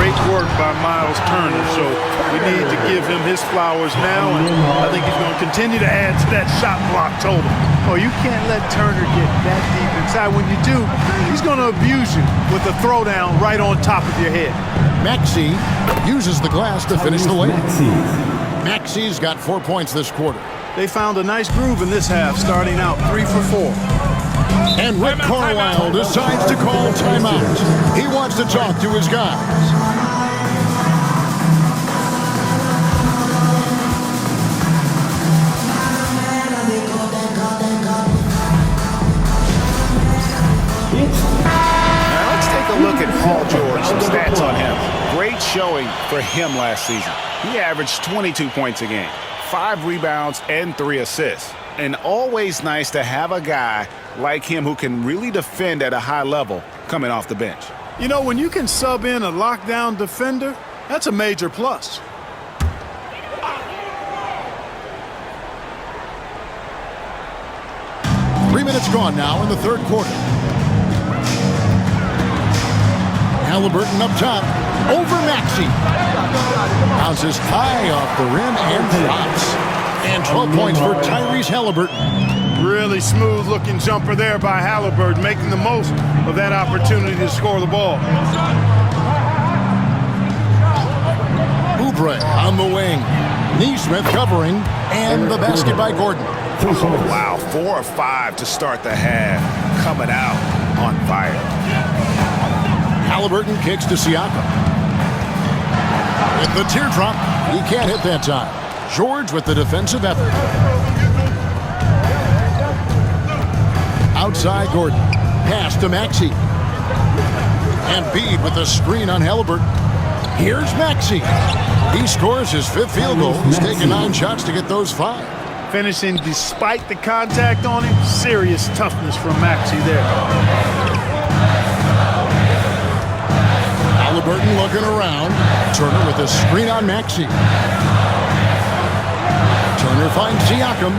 Great work by Miles Turner. So we need to give him his flowers now, and I think he's going to continue to add to that shot block total. Oh, you can't let Turner get that deep inside. When you do, he's going to abuse you with a throwdown right on top of your head. Maxey uses the glass to finish the layup. Maxey's got 4 points this quarter. They found a nice groove in this half, starting out 3 for 4. And Rick Carlisle decides to call timeout. He wants to talk to his guys. Look at Paul George, some stats on him. Great showing for him last season. He averaged 22 points a game, 5 rebounds, and 3 assists. And always nice to have a guy like him who can really defend at a high level coming off the bench. You know, when you can sub in a lockdown defender, that's a major plus. Three minutes gone now in the third quarter. Halliburton up top, over Maxey. Bounces high off the rim and drops. And 12 points for Tyrese Halliburton. Really smooth-looking jumper there by Halliburton, making the most of that opportunity to score the ball. Oubre on the wing. Neesmith covering, and the basket by Gordon. Oh, wow, 4 of 5 to start the half. Coming out on fire. Halliburton kicks to Siakam. With the teardrop, he can't hit that time. George with the defensive effort. Outside Gordon. Pass to Maxey. And Embiid with the screen on Halliburton. Here's Maxey. He scores his 5th field goal. He's taken 9 shots to get those 5. Finishing despite the contact on him. Serious toughness from Maxey there. Halliburton looking around. Turner with a screen on Maxey. Turner finds Siakam.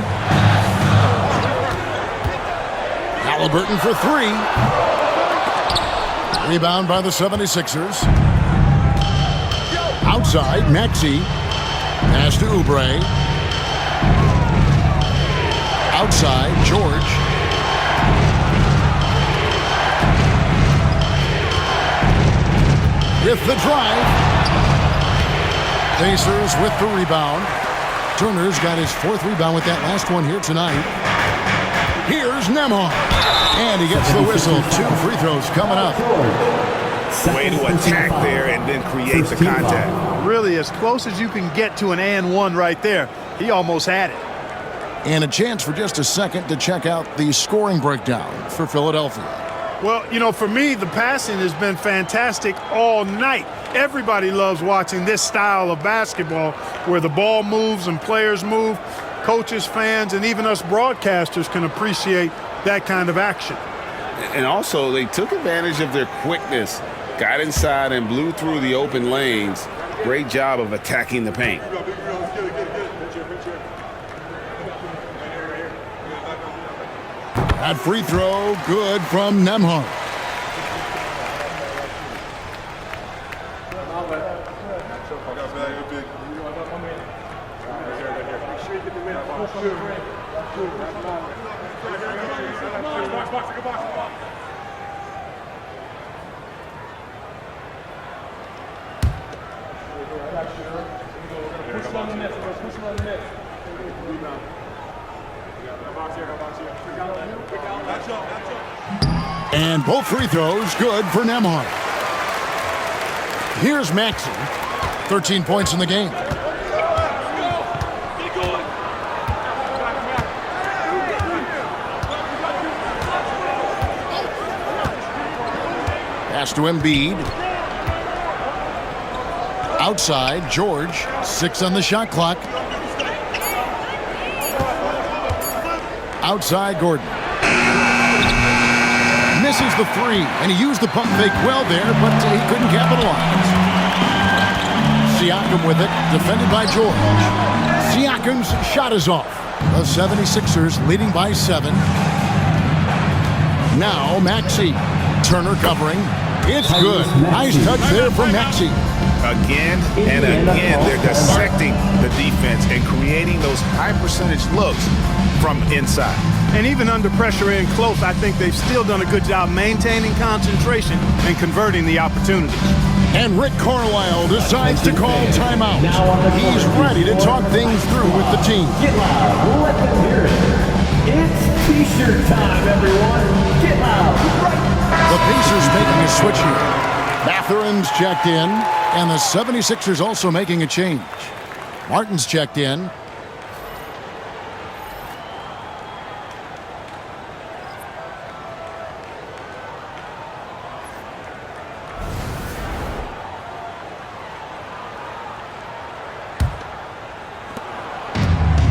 Halliburton for 3. Rebound by the 76ers. Outside, Maxey. Pass to Oubre. Outside, George. With the drive. Pacers with the rebound. Turner's got his 4th rebound with that last one here tonight. Here's Nemhard. And he gets the whistle. 2 free throws coming up. Way to attack there and then create the contact. Really as close as you can get to an and one right there. He almost had it. And a chance for just a second to check out the scoring breakdown for Philadelphia. Well, you know, for me, the passing has been fantastic all night. Everybody loves watching this style of basketball where the ball moves and players move. Coaches, fans, and even us broadcasters can appreciate that kind of action. And also, they took advantage of their quickness, got inside and blew through the open lanes. Great job of attacking the paint. That free throw, good from Nembhard. And both free throws good for Nembhard. Here's Maxey, 13 points in the game. Pass to Embiid. Outside, George, 6 on the shot clock. Outside, Gordon. Misses the three, and he used the pump fake well there, but he couldn't capitalize. Siakam with it, defended by George. Siakam's shot is off. The 76ers leading by 7. Now Maxey. Turner covering. It's good. Nice touch there from Maxey. Again and again, they're dissecting the defense and creating those high-percentage looks from inside. And even under pressure and close, I think they've still done a good job maintaining concentration and converting the opportunities. And Rick Carlisle decides to call timeout. He's ready to talk things through with the team. Get loud. Let them hear it. It's T-shirt time, everyone. Get loud. Right. The Pacers making a switch here. Mathurin's checked in, and the 76ers also making a change. Martin's checked in.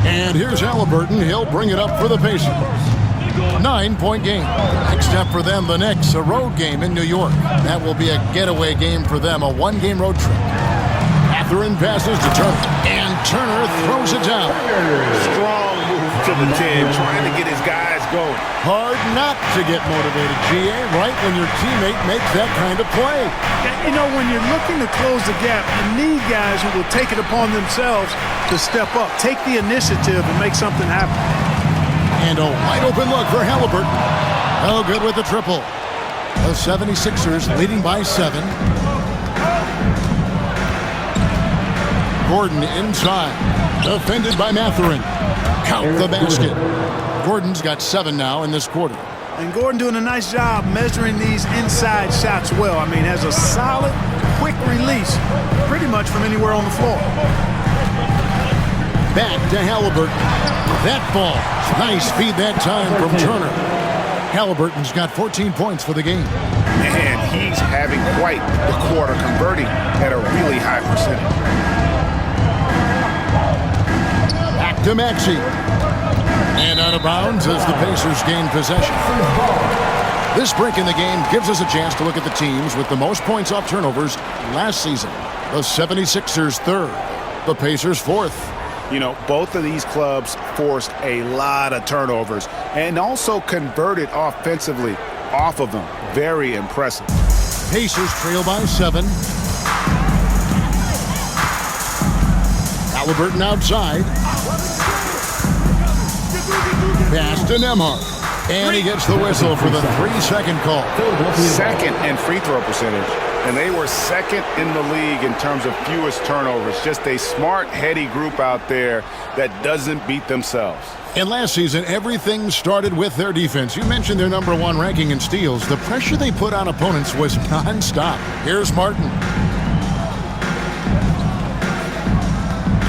And here's Halliburton. He'll bring it up for the Pacers. 9-point game. Next up for them, the Knicks, a road game in New York. That will be a getaway game for them, a one-game road trip. Mathurin passes to Turner, and Turner throws it down. Strong move to the 10, trying to get his guys going. Hard not to get motivated, GA, right when your teammate makes that kind of play. You know, when you're looking to close the gap, you need guys who will take it upon themselves to step up, take the initiative, and make something happen. And a wide-open look for Halliburton. Oh, good with the triple. The 76ers leading by 7. Gordon inside. Defended by Mathurin. Count the basket. Gordon's got 7 now in this quarter. And Gordon doing a nice job measuring these inside shots well. I mean, has a solid, quick release pretty much from anywhere on the floor. Back to Halliburton. That ball. Nice feed that time from Turner. Halliburton's got 14 points for the game. And he's having quite the quarter, converting at a really high percentage. Back to Maxey. And out of bounds as the Pacers gain possession. This break in the game gives us a chance to look at the teams with the most points off turnovers last season. The 76ers 3rd. The Pacers 4th. You know, both of these clubs forced a lot of turnovers and also converted offensively off of them. Very impressive. Pacers trail by 7. Halliburton outside. Pass to Nembhard. And he gets the whistle for the 3-second call. Second in free throw percentage. And they were second in the league in terms of fewest turnovers. Just a smart, heady group out there that doesn't beat themselves. And last season, everything started with their defense. You mentioned their #1 ranking in steals. The pressure they put on opponents was nonstop. Here's Martin.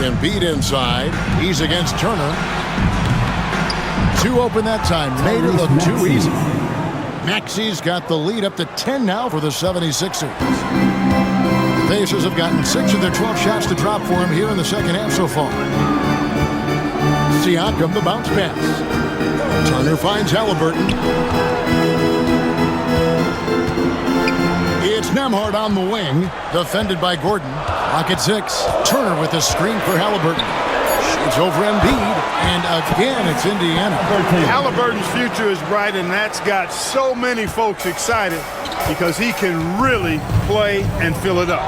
Embiid inside. He's against Turner. Too open that time. Made it look too easy. Maxi's got the lead up to 10 now for the 76ers. The Pacers have gotten 6 of their 12 shots to drop for him here in the second half so far. Siakam, the bounce pass. Turner finds Halliburton. It's Nembhard on the wing, defended by Gordon. Lock at 6. Turner with a screen for Halliburton. Shoots over Embiid, and again it's Indiana. Halliburton's future is bright, and that's got so many folks excited because he can really play and fill it up.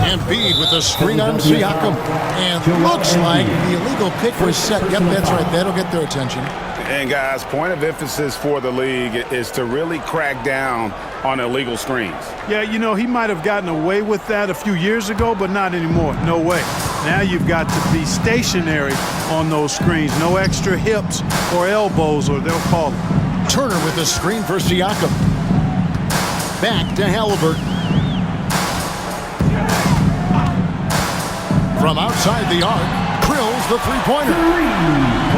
Embiid with a screen on Siakam. And looks like the illegal pick was set. Yep, that's right. That'll get their attention. And guys, point of emphasis for the league is to really crack down on illegal screens. Yeah, you know, he might have gotten away with that a few years ago, but not anymore. No way. Now you've got to be stationary on those screens. No extra hips or elbows, or they'll call it. Turner with a screen for Siakam. Back to Halliburton. From outside the arc, drills the three-pointer.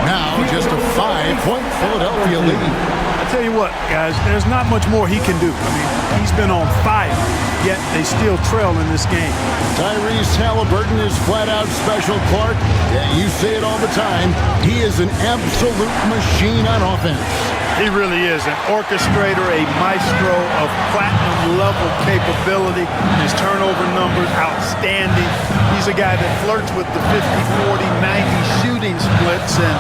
Now just a 5-point Philadelphia lead. I tell you what, guys, there's not much more he can do. I mean, he's been on fire, yet they still trail in this game. Tyrese Halliburton is flat-out special, Clark. Yeah, you say it all the time. He is an absolute machine on offense. He really is an orchestrator, a maestro of platinum-level capability. His turnover numbers, outstanding. He's a guy that flirts with the 50, 40, 90 shooting splits and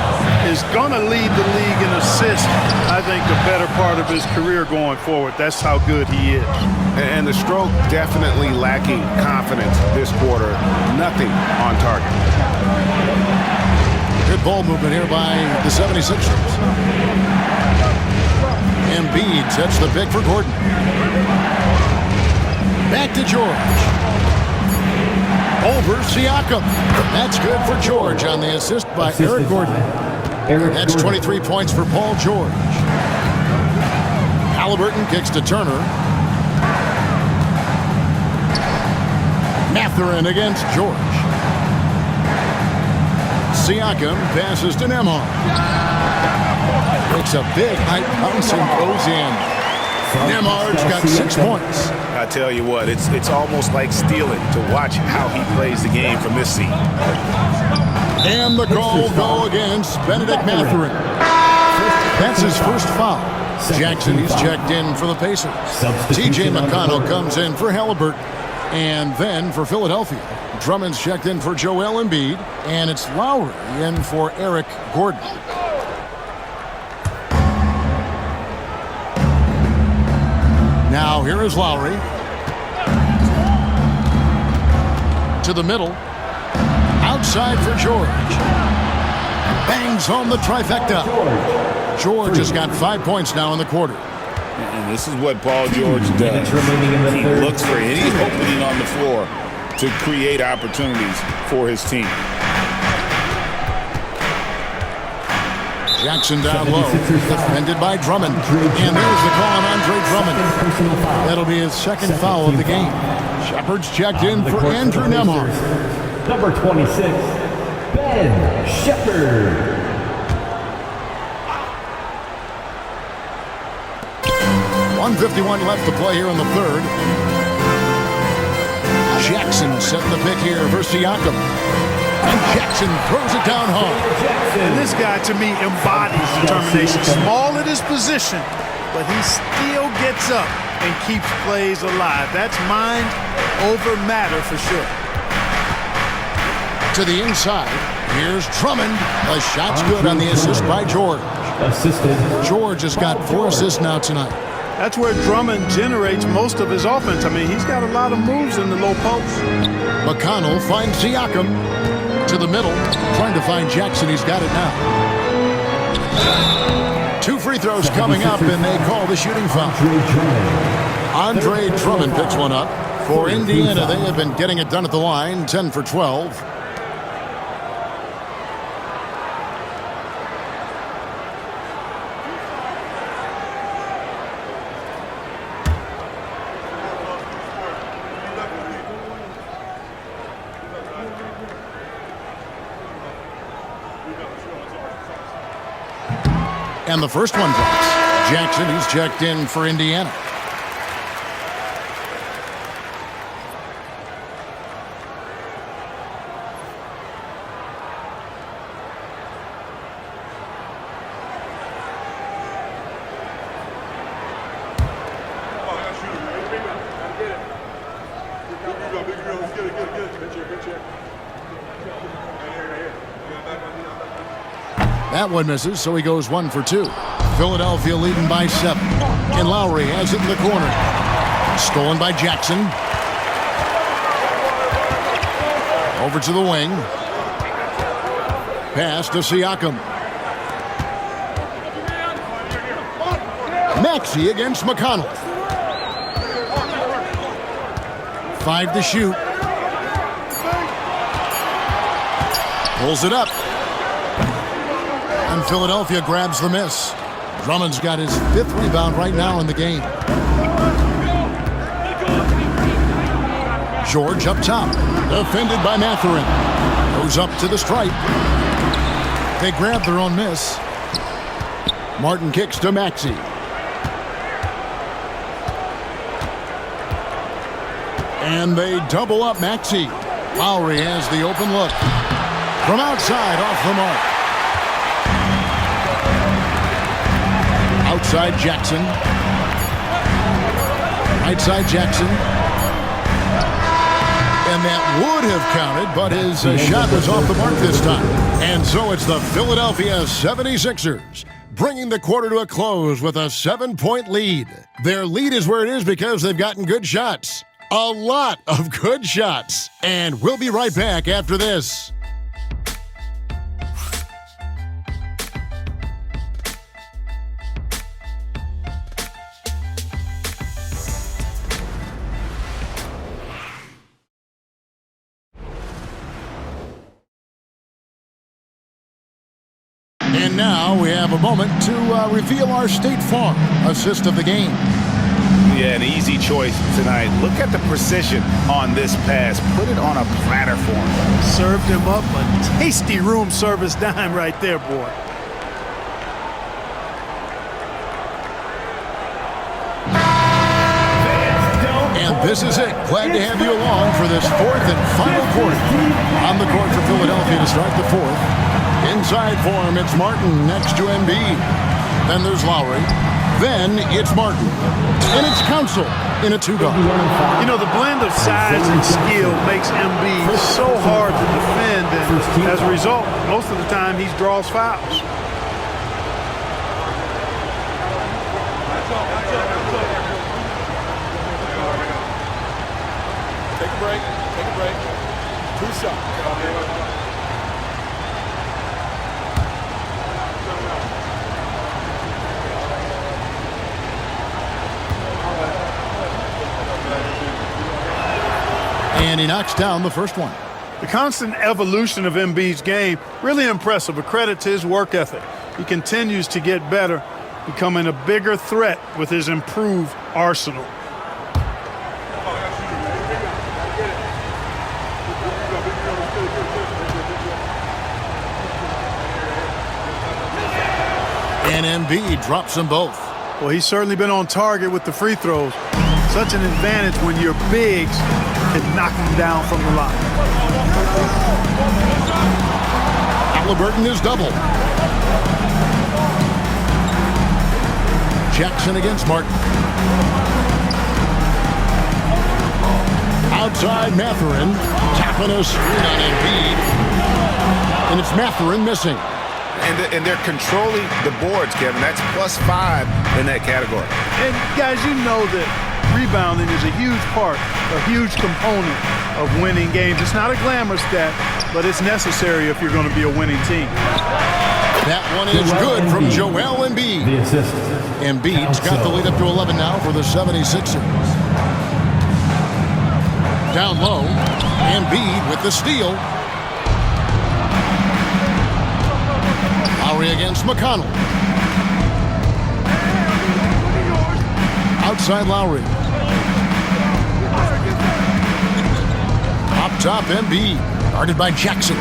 is going to lead the league in assists, I think, the better part of his career going forward. That's how good he is. And the stroke definitely lacking confidence this quarter. Nothing on target. Good ball movement here by the 76ers. Embiid sets the pick for Gordon. Back to George. Over Siakam. That's good for George on the assist by Eric Gordon. That's 23 points for Paul George. Halliburton kicks to Turner. Mathurin against George. Siakam passes to Nembhard. Makes a big height bounce and goes in. Nembhard's got 6 points. I tell you what, it's almost like stealing to watch how he plays the game from this seat. And the call will go against Benedict Mathurin. That's his first foul. Jackson, he's checked in for the Pacers. T.J. McConnell comes in for Halliburton. And then for Philadelphia, Drummond's checked in for Joel Embiid. And it's Lowry in for Eric Gordon. Now here is Lowry. To the middle. Outside for George. Bangs home the trifecta. George has got 5 points now in the quarter. And this is what Paul George does. He looks for any opening on the floor to create opportunities for his team. Jackson down low, defended by Drummond. And there's the call on Andre Drummond. That'll be his second foul of the game. Shepard's checked in for Andrew Nembhard. Number 26, Ben Shepherd. 1:51 left to play here in the third. Jackson setting the pick here for Siakam. And Jackson throws it down home. And this guy, to me, embodies determination. Small at his position, but he still gets up and keeps plays alive. That's mind over matter for sure. To the inside, here's Drummond. The shot's good on the assist by George. George has got 4 assists now tonight. That's where Drummond generates most of his offense. I mean, he's got a lot of moves in the low post. McConnell finds Siakam. To the middle, trying to find Jackson. He's got it now. 2 free throws coming up, and they call the shooting foul. Andre Drummond picks one up. For Indiana, they have been getting it done at the line, 10 for 12. And the first one drops. Jackson, he's checked in for Indiana. That one misses, so he goes 1 for 2. Philadelphia leading by 7. And Lowry has it in the corner. Stolen by Jackson. Over to the wing. Pass to Siakam. Maxey against McConnell. 5 to shoot. Pulls it up. And Philadelphia grabs the miss. Drummond's got his 5th rebound right now in the game. George up top. Defended by Mathurin. Goes up to the stripe. They grab their own miss. Martin kicks to Maxey. And they double up Maxey. Lowry has the open look. From outside, off the mark. Outside Jackson. Right side Jackson. And that would have counted, but his shot was off the mark this time. And so it's the Philadelphia 76ers bringing the quarter to a close with a 7-point lead. Their lead is where it is because they've gotten good shots. A lot of good shots. And we'll be right back after this. And now we have a moment to reveal our State Farm assist of the game. Yeah, an easy choice tonight. Look at the precision on this pass. Put it on a platter for him. Served him up a tasty room service dime right there, boy. And this is it. Glad to have you along for this 4th and final quarter. On the court for Philadelphia to start the 4th. Inside for him, it's Martin next to Embiid. Then there's Lowry. Then it's Martin. And it's Council in a 2-guard. You know, the blend of size and skill makes Embiid so hard to defend. And as a result, most of the time he draws fouls. Take a break. Take a break. 2 shots. And he knocks down the first one. The constant evolution of Embiid's game, really impressive. A credit to his work ethic. He continues to get better, becoming a bigger threat with his improved arsenal. And Embiid drops them both. Well, he's certainly been on target with the free throws. Such an advantage when your bigs can knock him down from the line. Halliburton is double. Jackson against Martin. Outside Mathurin. Tapping a screen on Embiid. And it's Mathurin missing. And they're controlling the boards, Kevin. That's +5 in that category. And guys, you know that rebounding is a huge part, a huge component of winning games. It's not a glamorous stat, but it's necessary if you're going to be a winning team. That one is good from Joel Embiid. The assist. Embiid's got the lead up to 11 now for the 76ers. Down low, Embiid with the steal. Lowry against McConnell. Outside Lowry. Up top, Embiid. Guarded by Jackson.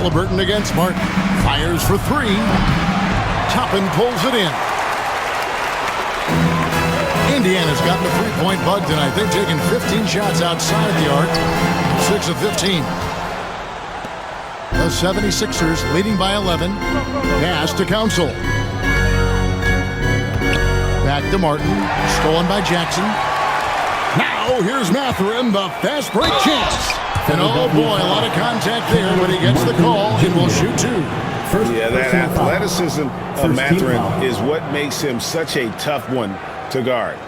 Halliburton against Martin. Fires for three. Toppin pulls it in. Indiana's gotten a three-point bug tonight. They've taken 15 shots outside the arc. 6 of 15. The 76ers leading by 11. Pass to Council. Back to Martin. Stolen by Jackson. Now here's Mathurin, the fast break chance. And oh boy, a lot of contact there, but he gets the call and will shoot two. Yeah, that athleticism of Mathurin is what makes him such a tough one to guard.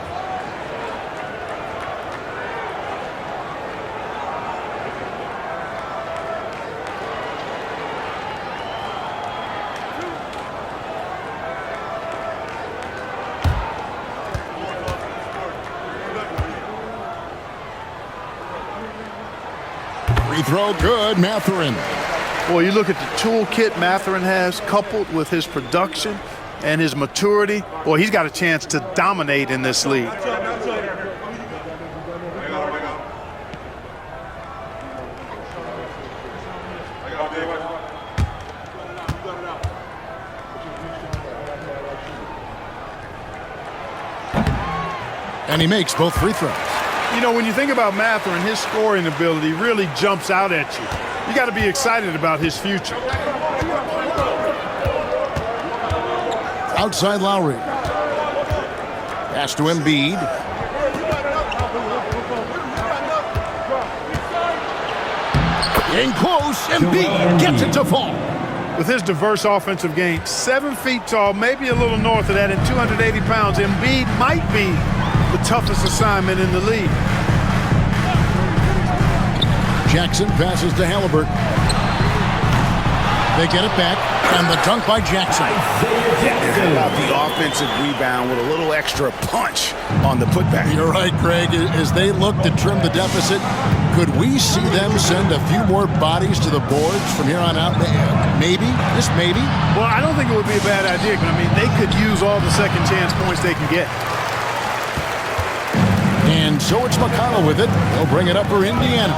Free throw good, Mathurin. Well, you look at the toolkit Mathurin has, coupled with his production and his maturity. Boy, he's got a chance to dominate in this league. And he makes both free throws. You know, when you think about Mathurin, his scoring ability really jumps out at you. You got to be excited about his future. Outside Lowry. Pass to Embiid. In close, Embiid gets it to fall. With his diverse offensive game, 7 feet tall, maybe a little north of that, and 280 pounds, Embiid might be the toughest assignment in the league. Jackson passes to Halliburton. They get it back, and the dunk by Jackson. How about the offensive rebound with a little extra punch on the putback? You're right, Greg. As they look to trim the deficit, could we see them send a few more bodies to the boards from here on out? Maybe, just maybe. Well, I don't think it would be a bad idea. I mean, they could use all the second chance points they can get. And so it's McConnell with it. They'll bring it up for Indiana.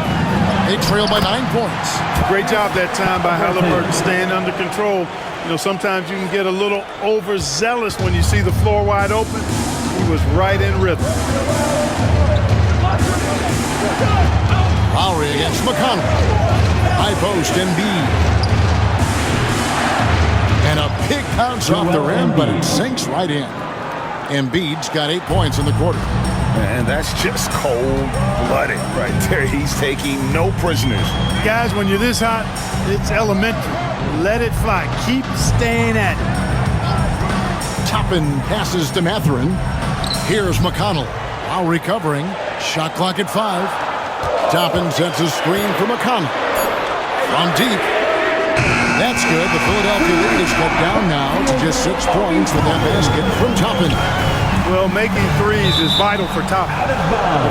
They trail by 9 points. Great job that time by Halliburton staying under control. You know, sometimes you can get a little overzealous when you see the floor wide open. He was right in rhythm. Lowry against McConnell. High post, Embiid. And a big bounce off the rim, but it sinks right in. Embiid's got 8 points in the quarter. And that's just cold-blooded right there. He's taking no prisoners. Guys, when you're this hot, it's elementary. Let it fly. Keep staying at it. Toppin passes to Mathurin. Here's McConnell. Lowry covering. Shot clock at 5. Toppin sets a screen for McConnell. From deep. That's good. The Philadelphia lead is cut down now to just 6 points with that basket from Toppin. Well, making threes is vital for Toppin.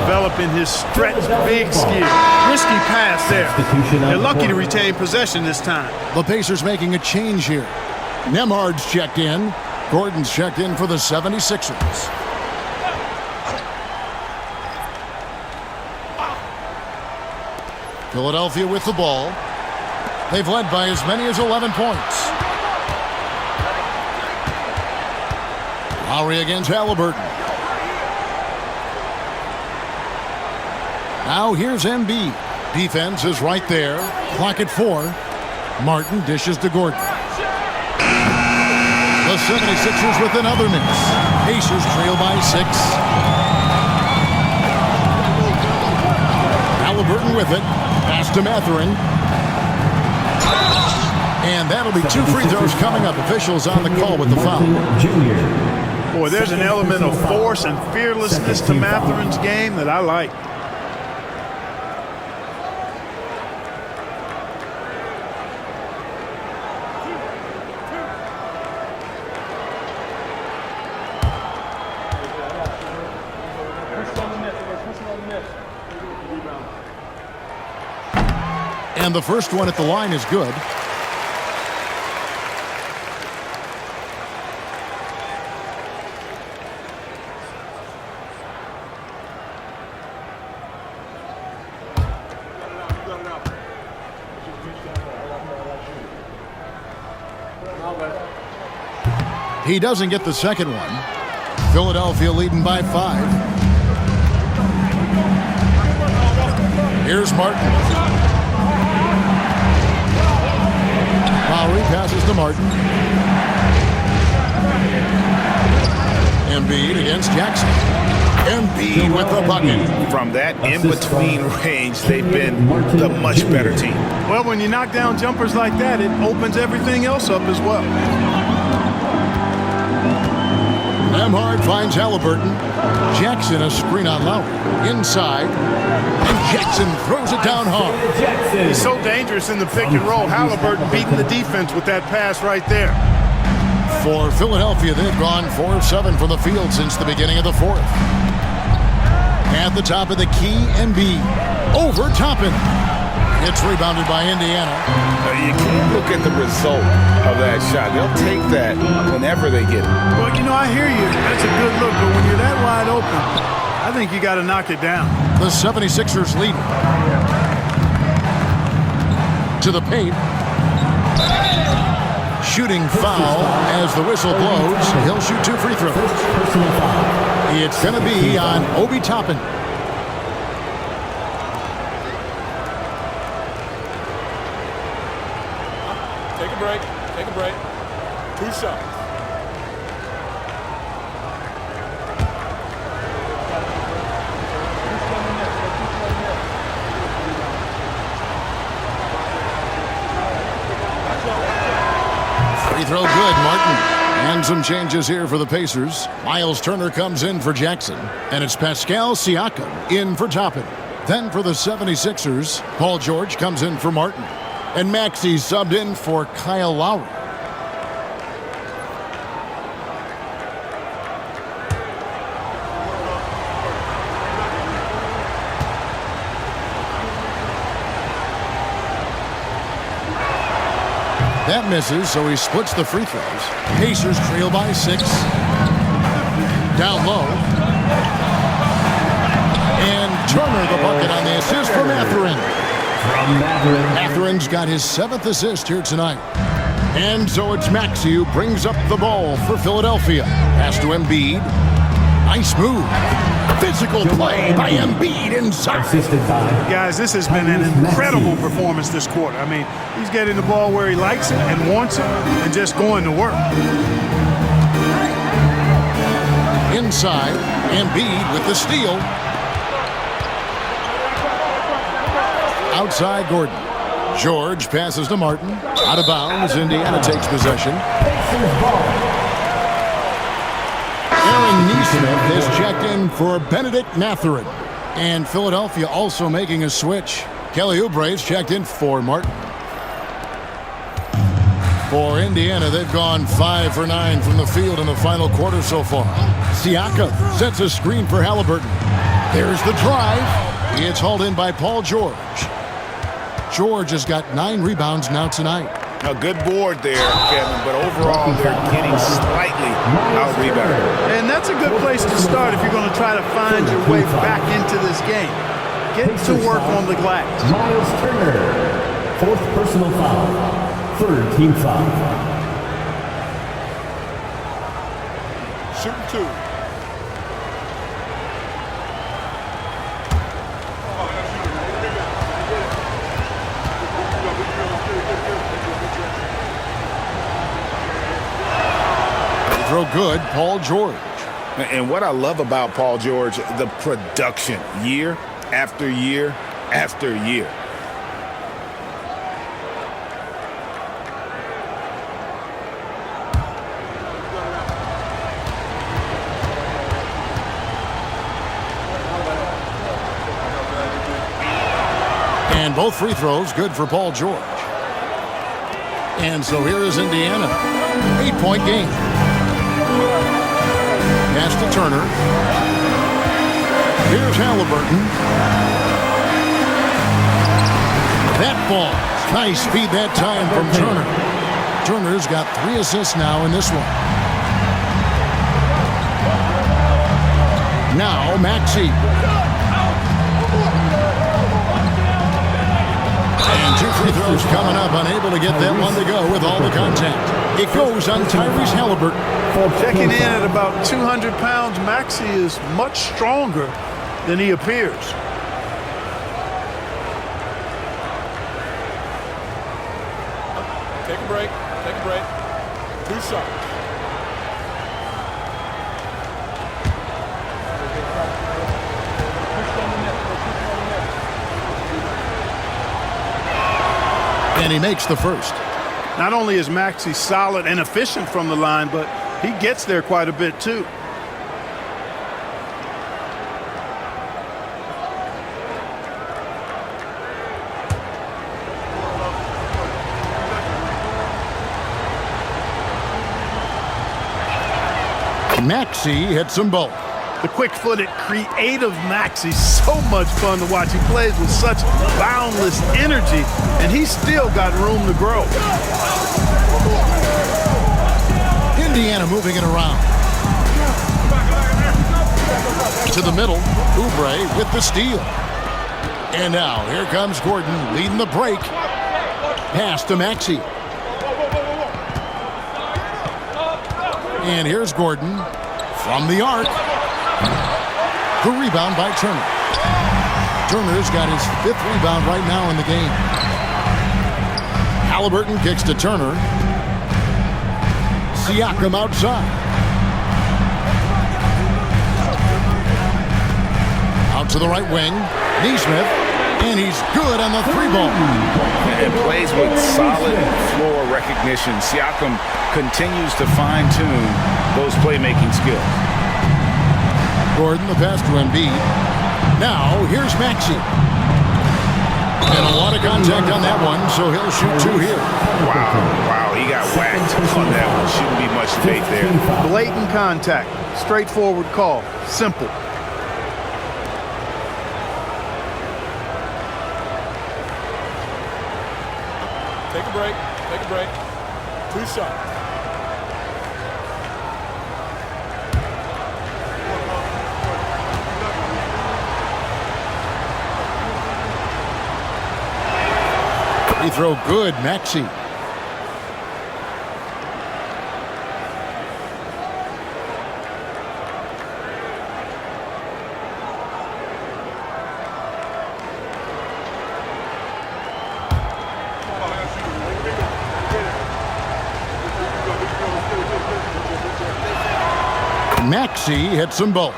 Developing his stretch big skill. Risky pass there. They're lucky to retain possession this time. The Pacers making a change here. Nemhard's checked in. Gordon's checked in for the 76ers. Philadelphia with the ball. They've led by as many as 11 points. Lowry against Halliburton. Now here's Embiid. Defense is right there. Clock at 4. Martin dishes to Gordon. The 76ers with another miss. Pacers trail by 6. Halliburton with it. Pass to Mathurin. And that'll be 2 free throws coming up. Officials on the call with the foul. Boy, there's an element of force and fearlessness to Mathurin's game that I like. And the first one at the line is good. He doesn't get the second one. Philadelphia leading by 5. Here's Martin. Lowry passes to Martin. Embiid against Jackson. Embiid with the bucket. From that in-between range, they've been the much better team. Well, when you knock down jumpers like that, it opens everything else up as well. Nembhard finds Halliburton. Jackson a screen on Lowry. Inside. And Jackson throws it down hard. He's so dangerous in the pick and roll. Halliburton beating the defense with that pass right there. For Philadelphia, they've gone 4 of 7 from the field since the beginning of the fourth. At the top of the key, Embiid. Over Toppin. It's rebounded by Indiana. You can't look at the result of that shot. They'll take that whenever they get it. Well, you know, I hear you. That's a good look, but when you're that wide open, I think you got to knock it down. The 76ers lead. To the paint. Shooting foul as the whistle blows. He'll shoot 2 free throws. It's going to be on Obi Toppin. Take a break. Take a break. 2 shots. Free throw good, Martin. And some changes here for the Pacers. Miles Turner comes in for Jackson. And it's Pascal Siakam in for Toppin. Then for the 76ers, Paul George comes in for Martin. And Maxey subbed in for Kyle Lowry. That misses, so he splits the free throws. Pacers trail by 6. Down low. And Turner the bucket on the assist for Mathurin. Matherin's got his 7th assist here tonight. And so it's Maxey who brings up the ball for Philadelphia. Pass to Embiid. Nice move. Physical play by Embiid inside. Guys, this has been an incredible performance this quarter. I mean, he's getting the ball where he likes it and wants it and just going to work. Inside, Embiid with the steal. Outside, Gordon. George passes to Martin. Out of bounds, Indiana takes possession. Aaron Nesmith is checked in for Benedict Mathurin. And Philadelphia also making a switch. Kelly Oubre's checked in for Martin. For Indiana, they've gone 5 for 9 from the field in the final quarter so far. Siakam sets a screen for Halliburton. There's the drive. It's hauled in by Paul George. George has got 9 rebounds now tonight. A good board there, Kevin, but overall they're getting slightly out-rebounded. And that's a good place to start if you're going to try to find your way back into this game. Get to work on the glass. Miles Turner, 4th personal foul, 3rd team foul. Shooting 2. Throw good, Paul George. And what I love about Paul George, the production, year after year after year. And both free throws good for Paul George. And so here is Indiana. 8-point game. Pass to Turner. Here's Halliburton. That ball. Nice feed that time from Turner. Turner's got 3 assists now in this one. Now Maxey. And 2 free throws coming up, unable to get that one to go with all the contact. It goes on Tyrese Halliburton. Checking in at about 200 pounds, Maxey is much stronger than he appears. Take a break. Take a break. 2 shots. And he makes the first. Not only is Maxey solid and efficient from the line, but he gets there quite a bit too. Maxey hits them both. The quick-footed, creative Maxey, so much fun to watch. He plays with such boundless energy, and he's still got room to grow. Indiana moving it around. To the middle, Oubre with the steal. And now, here comes Gordon leading the break. Pass to Maxey. And here's Gordon from the arc. The rebound by Turner. Turner's got his 5th rebound right now in the game. Halliburton kicks to Turner. Siakam outside. Out to the right wing. Neesmith. And he's good on the 3-ball. And plays with solid floor recognition. Siakam continues to fine-tune those playmaking skills. Gordon, the pass to Embiid. Now, here's Maxey. And a lot of contact on that one, so he'll shoot 2 here. Wow, he got whacked on that one. Shouldn't be much debate there. Blatant contact, straightforward call, simple. Take a break. Take a break. 2 shots. Free throw good, Maxey. Maxey hits them both.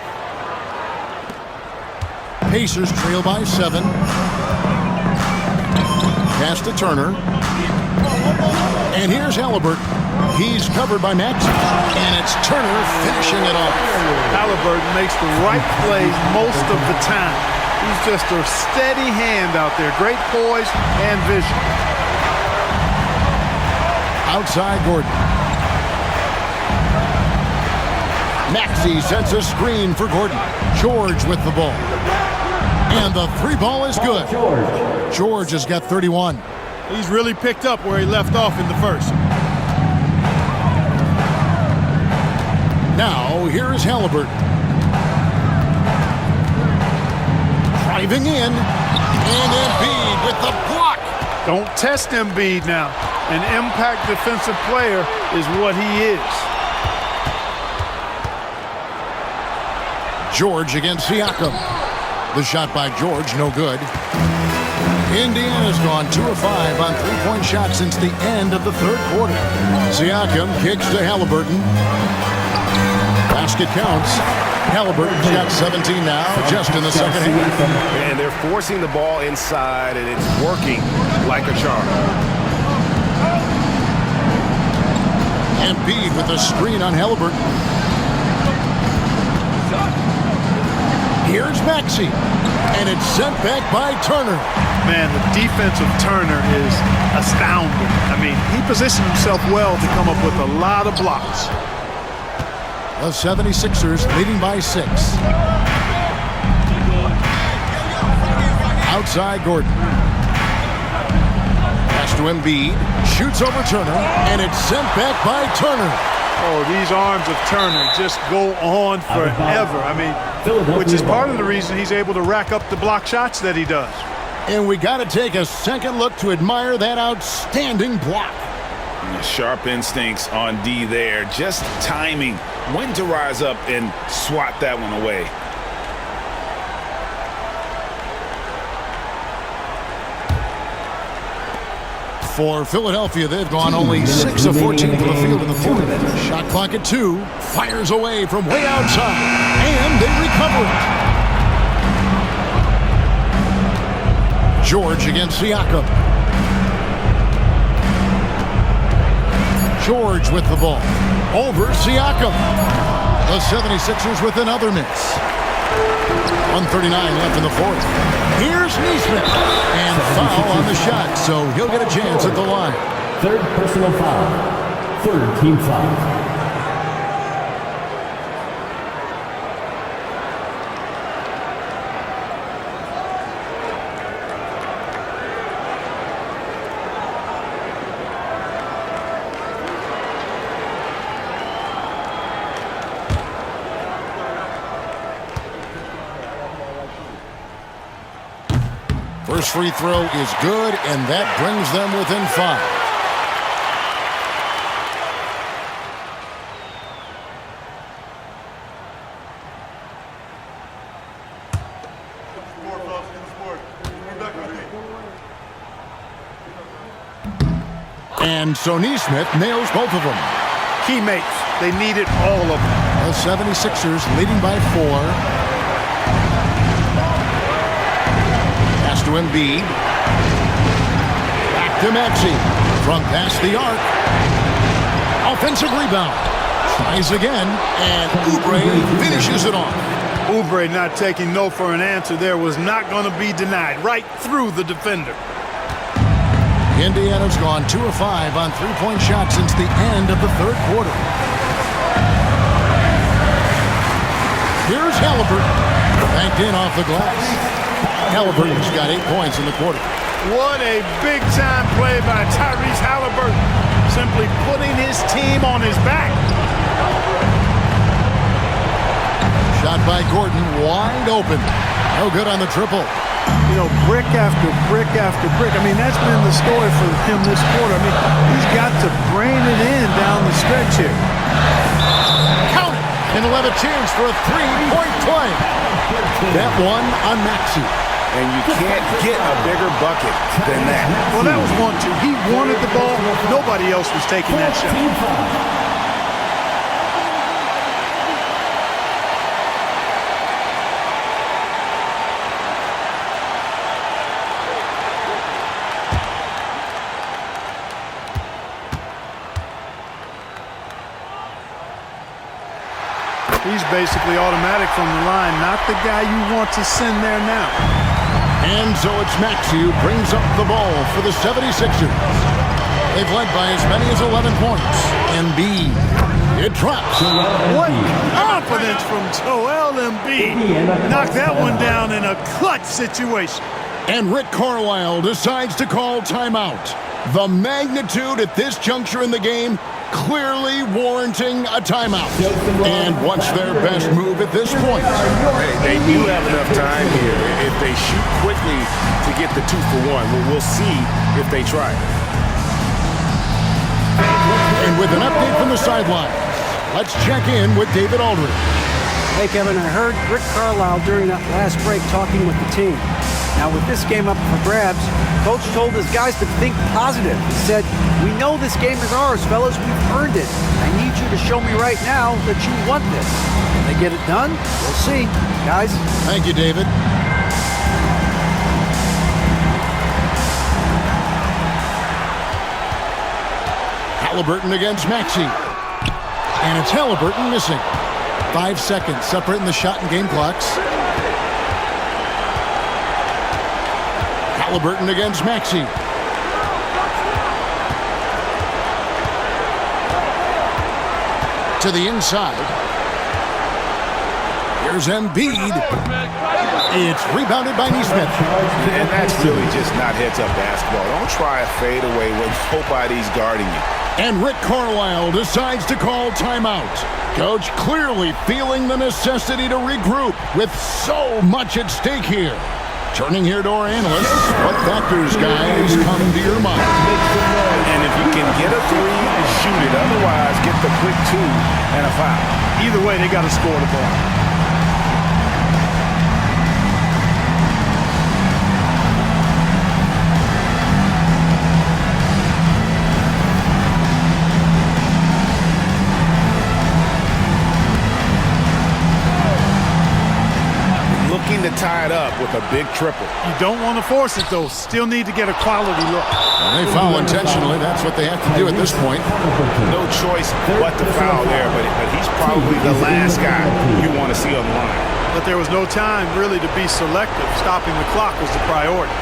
Pacers trail by 7. Pass to Turner. And here's Halliburton. He's covered by Maxey. And it's Turner finishing it off. Halliburton makes the right plays most of the time. He's just a steady hand out there. Great poise and vision. Outside Gordon. Maxey sets a screen for Gordon. George with the ball. And the 3-ball is good. George has got 31. He's really picked up where he left off in the first. Now, here is Halliburton. Driving in. And Embiid with the block. Don't test Embiid now. An impact defensive player is what he is. George against Siakam. The shot by George, no good. Indiana's gone 2 of 5 on 3-point shots since the end of the 3rd quarter. Siakam kicks to Halliburton. Basket counts. Halliburton's got 17 now, just in the second half. And they're forcing the ball inside, and it's working like a charm. Embiid with a screen on Halliburton. Here's Maxey, and it's sent back by Turner. Man, the defense of Turner is astounding. I mean, he positioned himself well to come up with a lot of blocks. The 76ers leading by 6. Outside Gordon. Pass to Embiid. Shoots over Turner, and it's sent back by Turner. Oh, these arms of Turner just go on forever. I mean, which is part of the reason he's able to rack up the block shots that he does. And we got to take a second look to admire that outstanding block. Sharp instincts on D there. Just timing when to rise up and swat that one away. For Philadelphia, they've gone only 6 of 14 from the field in the fourth. Shot clock at 2. Fires away from way outside. And they recover it. George against Siakam. George with the ball. Over Siakam. The 76ers with another miss. 1:39 left in the fourth. Here's Nesmith. And foul on the shot, so he'll get a chance at the line. Third personal foul. Third team foul. First free throw is good, and that brings them within 5. And so Nesmith nails both of them. Teammates, they needed all of them. The 76ers leading by 4. To Embiid. Back to Maxey. From past the arc. Offensive rebound. Tries again, and Oubre finishes it off. Oubre not taking no for an answer there was not going to be denied. Right through the defender. Indiana's gone 2 of 5 on three-point shots since the end of the third quarter. Here's Halliburton. Banked in off the glass. Halliburton's got 8 points in the quarter. What a big-time play by Tyrese Halliburton. Simply putting his team on his back. Shot by Gordon, wide open. No good on the triple. You know, brick after brick after brick. I mean, that's been the story for him this quarter. I mean, he's got to brain it in down the stretch here. Count it! And he'll have a chance for a three-point play. That one on Maxey. And you can't get a bigger bucket than that. Well, that was 1-2. He wanted the ball. Nobody else was taking that shot. He's basically automatic from the line, not the guy you want to send there now. And so it's Maxey who brings up the ball for the 76ers. They've led by as many as 11 points. Embiid, it drops. What confidence from Joel Embiid. Knocked that one down in a clutch situation. And Rick Carlisle decides to call timeout. The magnitude at this juncture in the game clearly warranting a timeout. And what's their best move at this point? They do have enough time here. If they shoot quickly to get the 2-for-1, we'll see if they try. And with an update from the sidelines, let's check in with David Aldridge. Hey, Kevin, I heard Rick Carlisle during that last break talking with the team. Now, with this game up for grabs, Coach told his guys to think positive. He said, "We know this game is ours, fellas. We've earned it. I need you to show me right now that you want this." Can they get it done? We'll see. Guys. Thank you, David. Halliburton against Maxey. And it's Halliburton missing. 5 seconds separating the shot and game clocks. Halliburton against Maxey. To the inside. Here's Embiid. It's rebounded by Nesmith. And that's really just not heads-up basketball. Don't try a fadeaway when nobody's guarding you. And Rick Carlisle decides to call timeout. Coach clearly feeling the necessity to regroup with so much at stake here. Turning here to our analysts, what factors, guys, come to your mind? And if you can get a three, shoot it. Otherwise, get the quick two and a foul. Either way, they got to score the ball. To tie it up with a big triple. You don't want to force it, though. Still need to get a quality look. When they foul intentionally, that's what they have to do at this point. No choice but to foul there, but he's probably the last guy you want to see on the line. But there was no time really to be selective. Stopping the clock was the priority.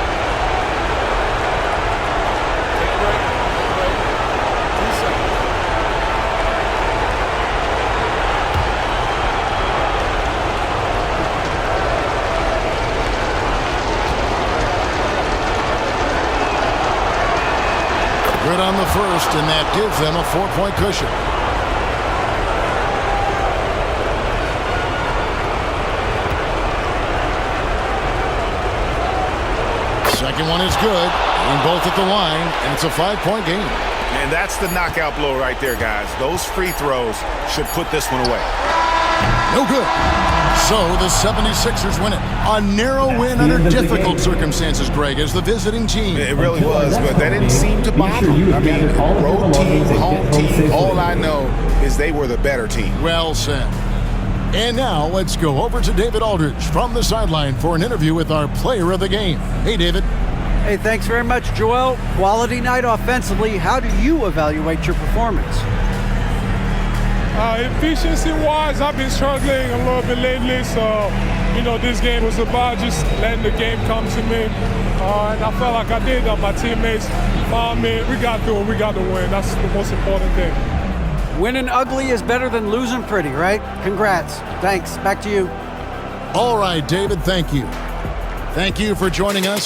Good on the first, and that gives them a 4-point cushion. Second one is good, and both at the line, and it's a 5-point game. And that's the knockout blow right there, guys. Those free throws should put this one away. No good. So the 76ers win it. A narrow win under difficult circumstances, Greg, as the visiting team. It really was, but that didn't seem to bother them. I mean, road team, home team, all I know is they were the better team. Well said. And now let's go over to David Aldridge from the sideline for an interview with our player of the game. Hey, David. Hey, thanks very much, Joel. Quality night offensively. How do you evaluate your performance? Efficiency-wise, I've been struggling a little bit lately, so, this game was about just letting the game come to me. And I felt like I did. My teammates found me. We got through it. We got the win. That's the most important thing. Winning ugly is better than losing pretty, right? Congrats. Thanks. Back to you. All right, David, thank you. Thank you for joining us.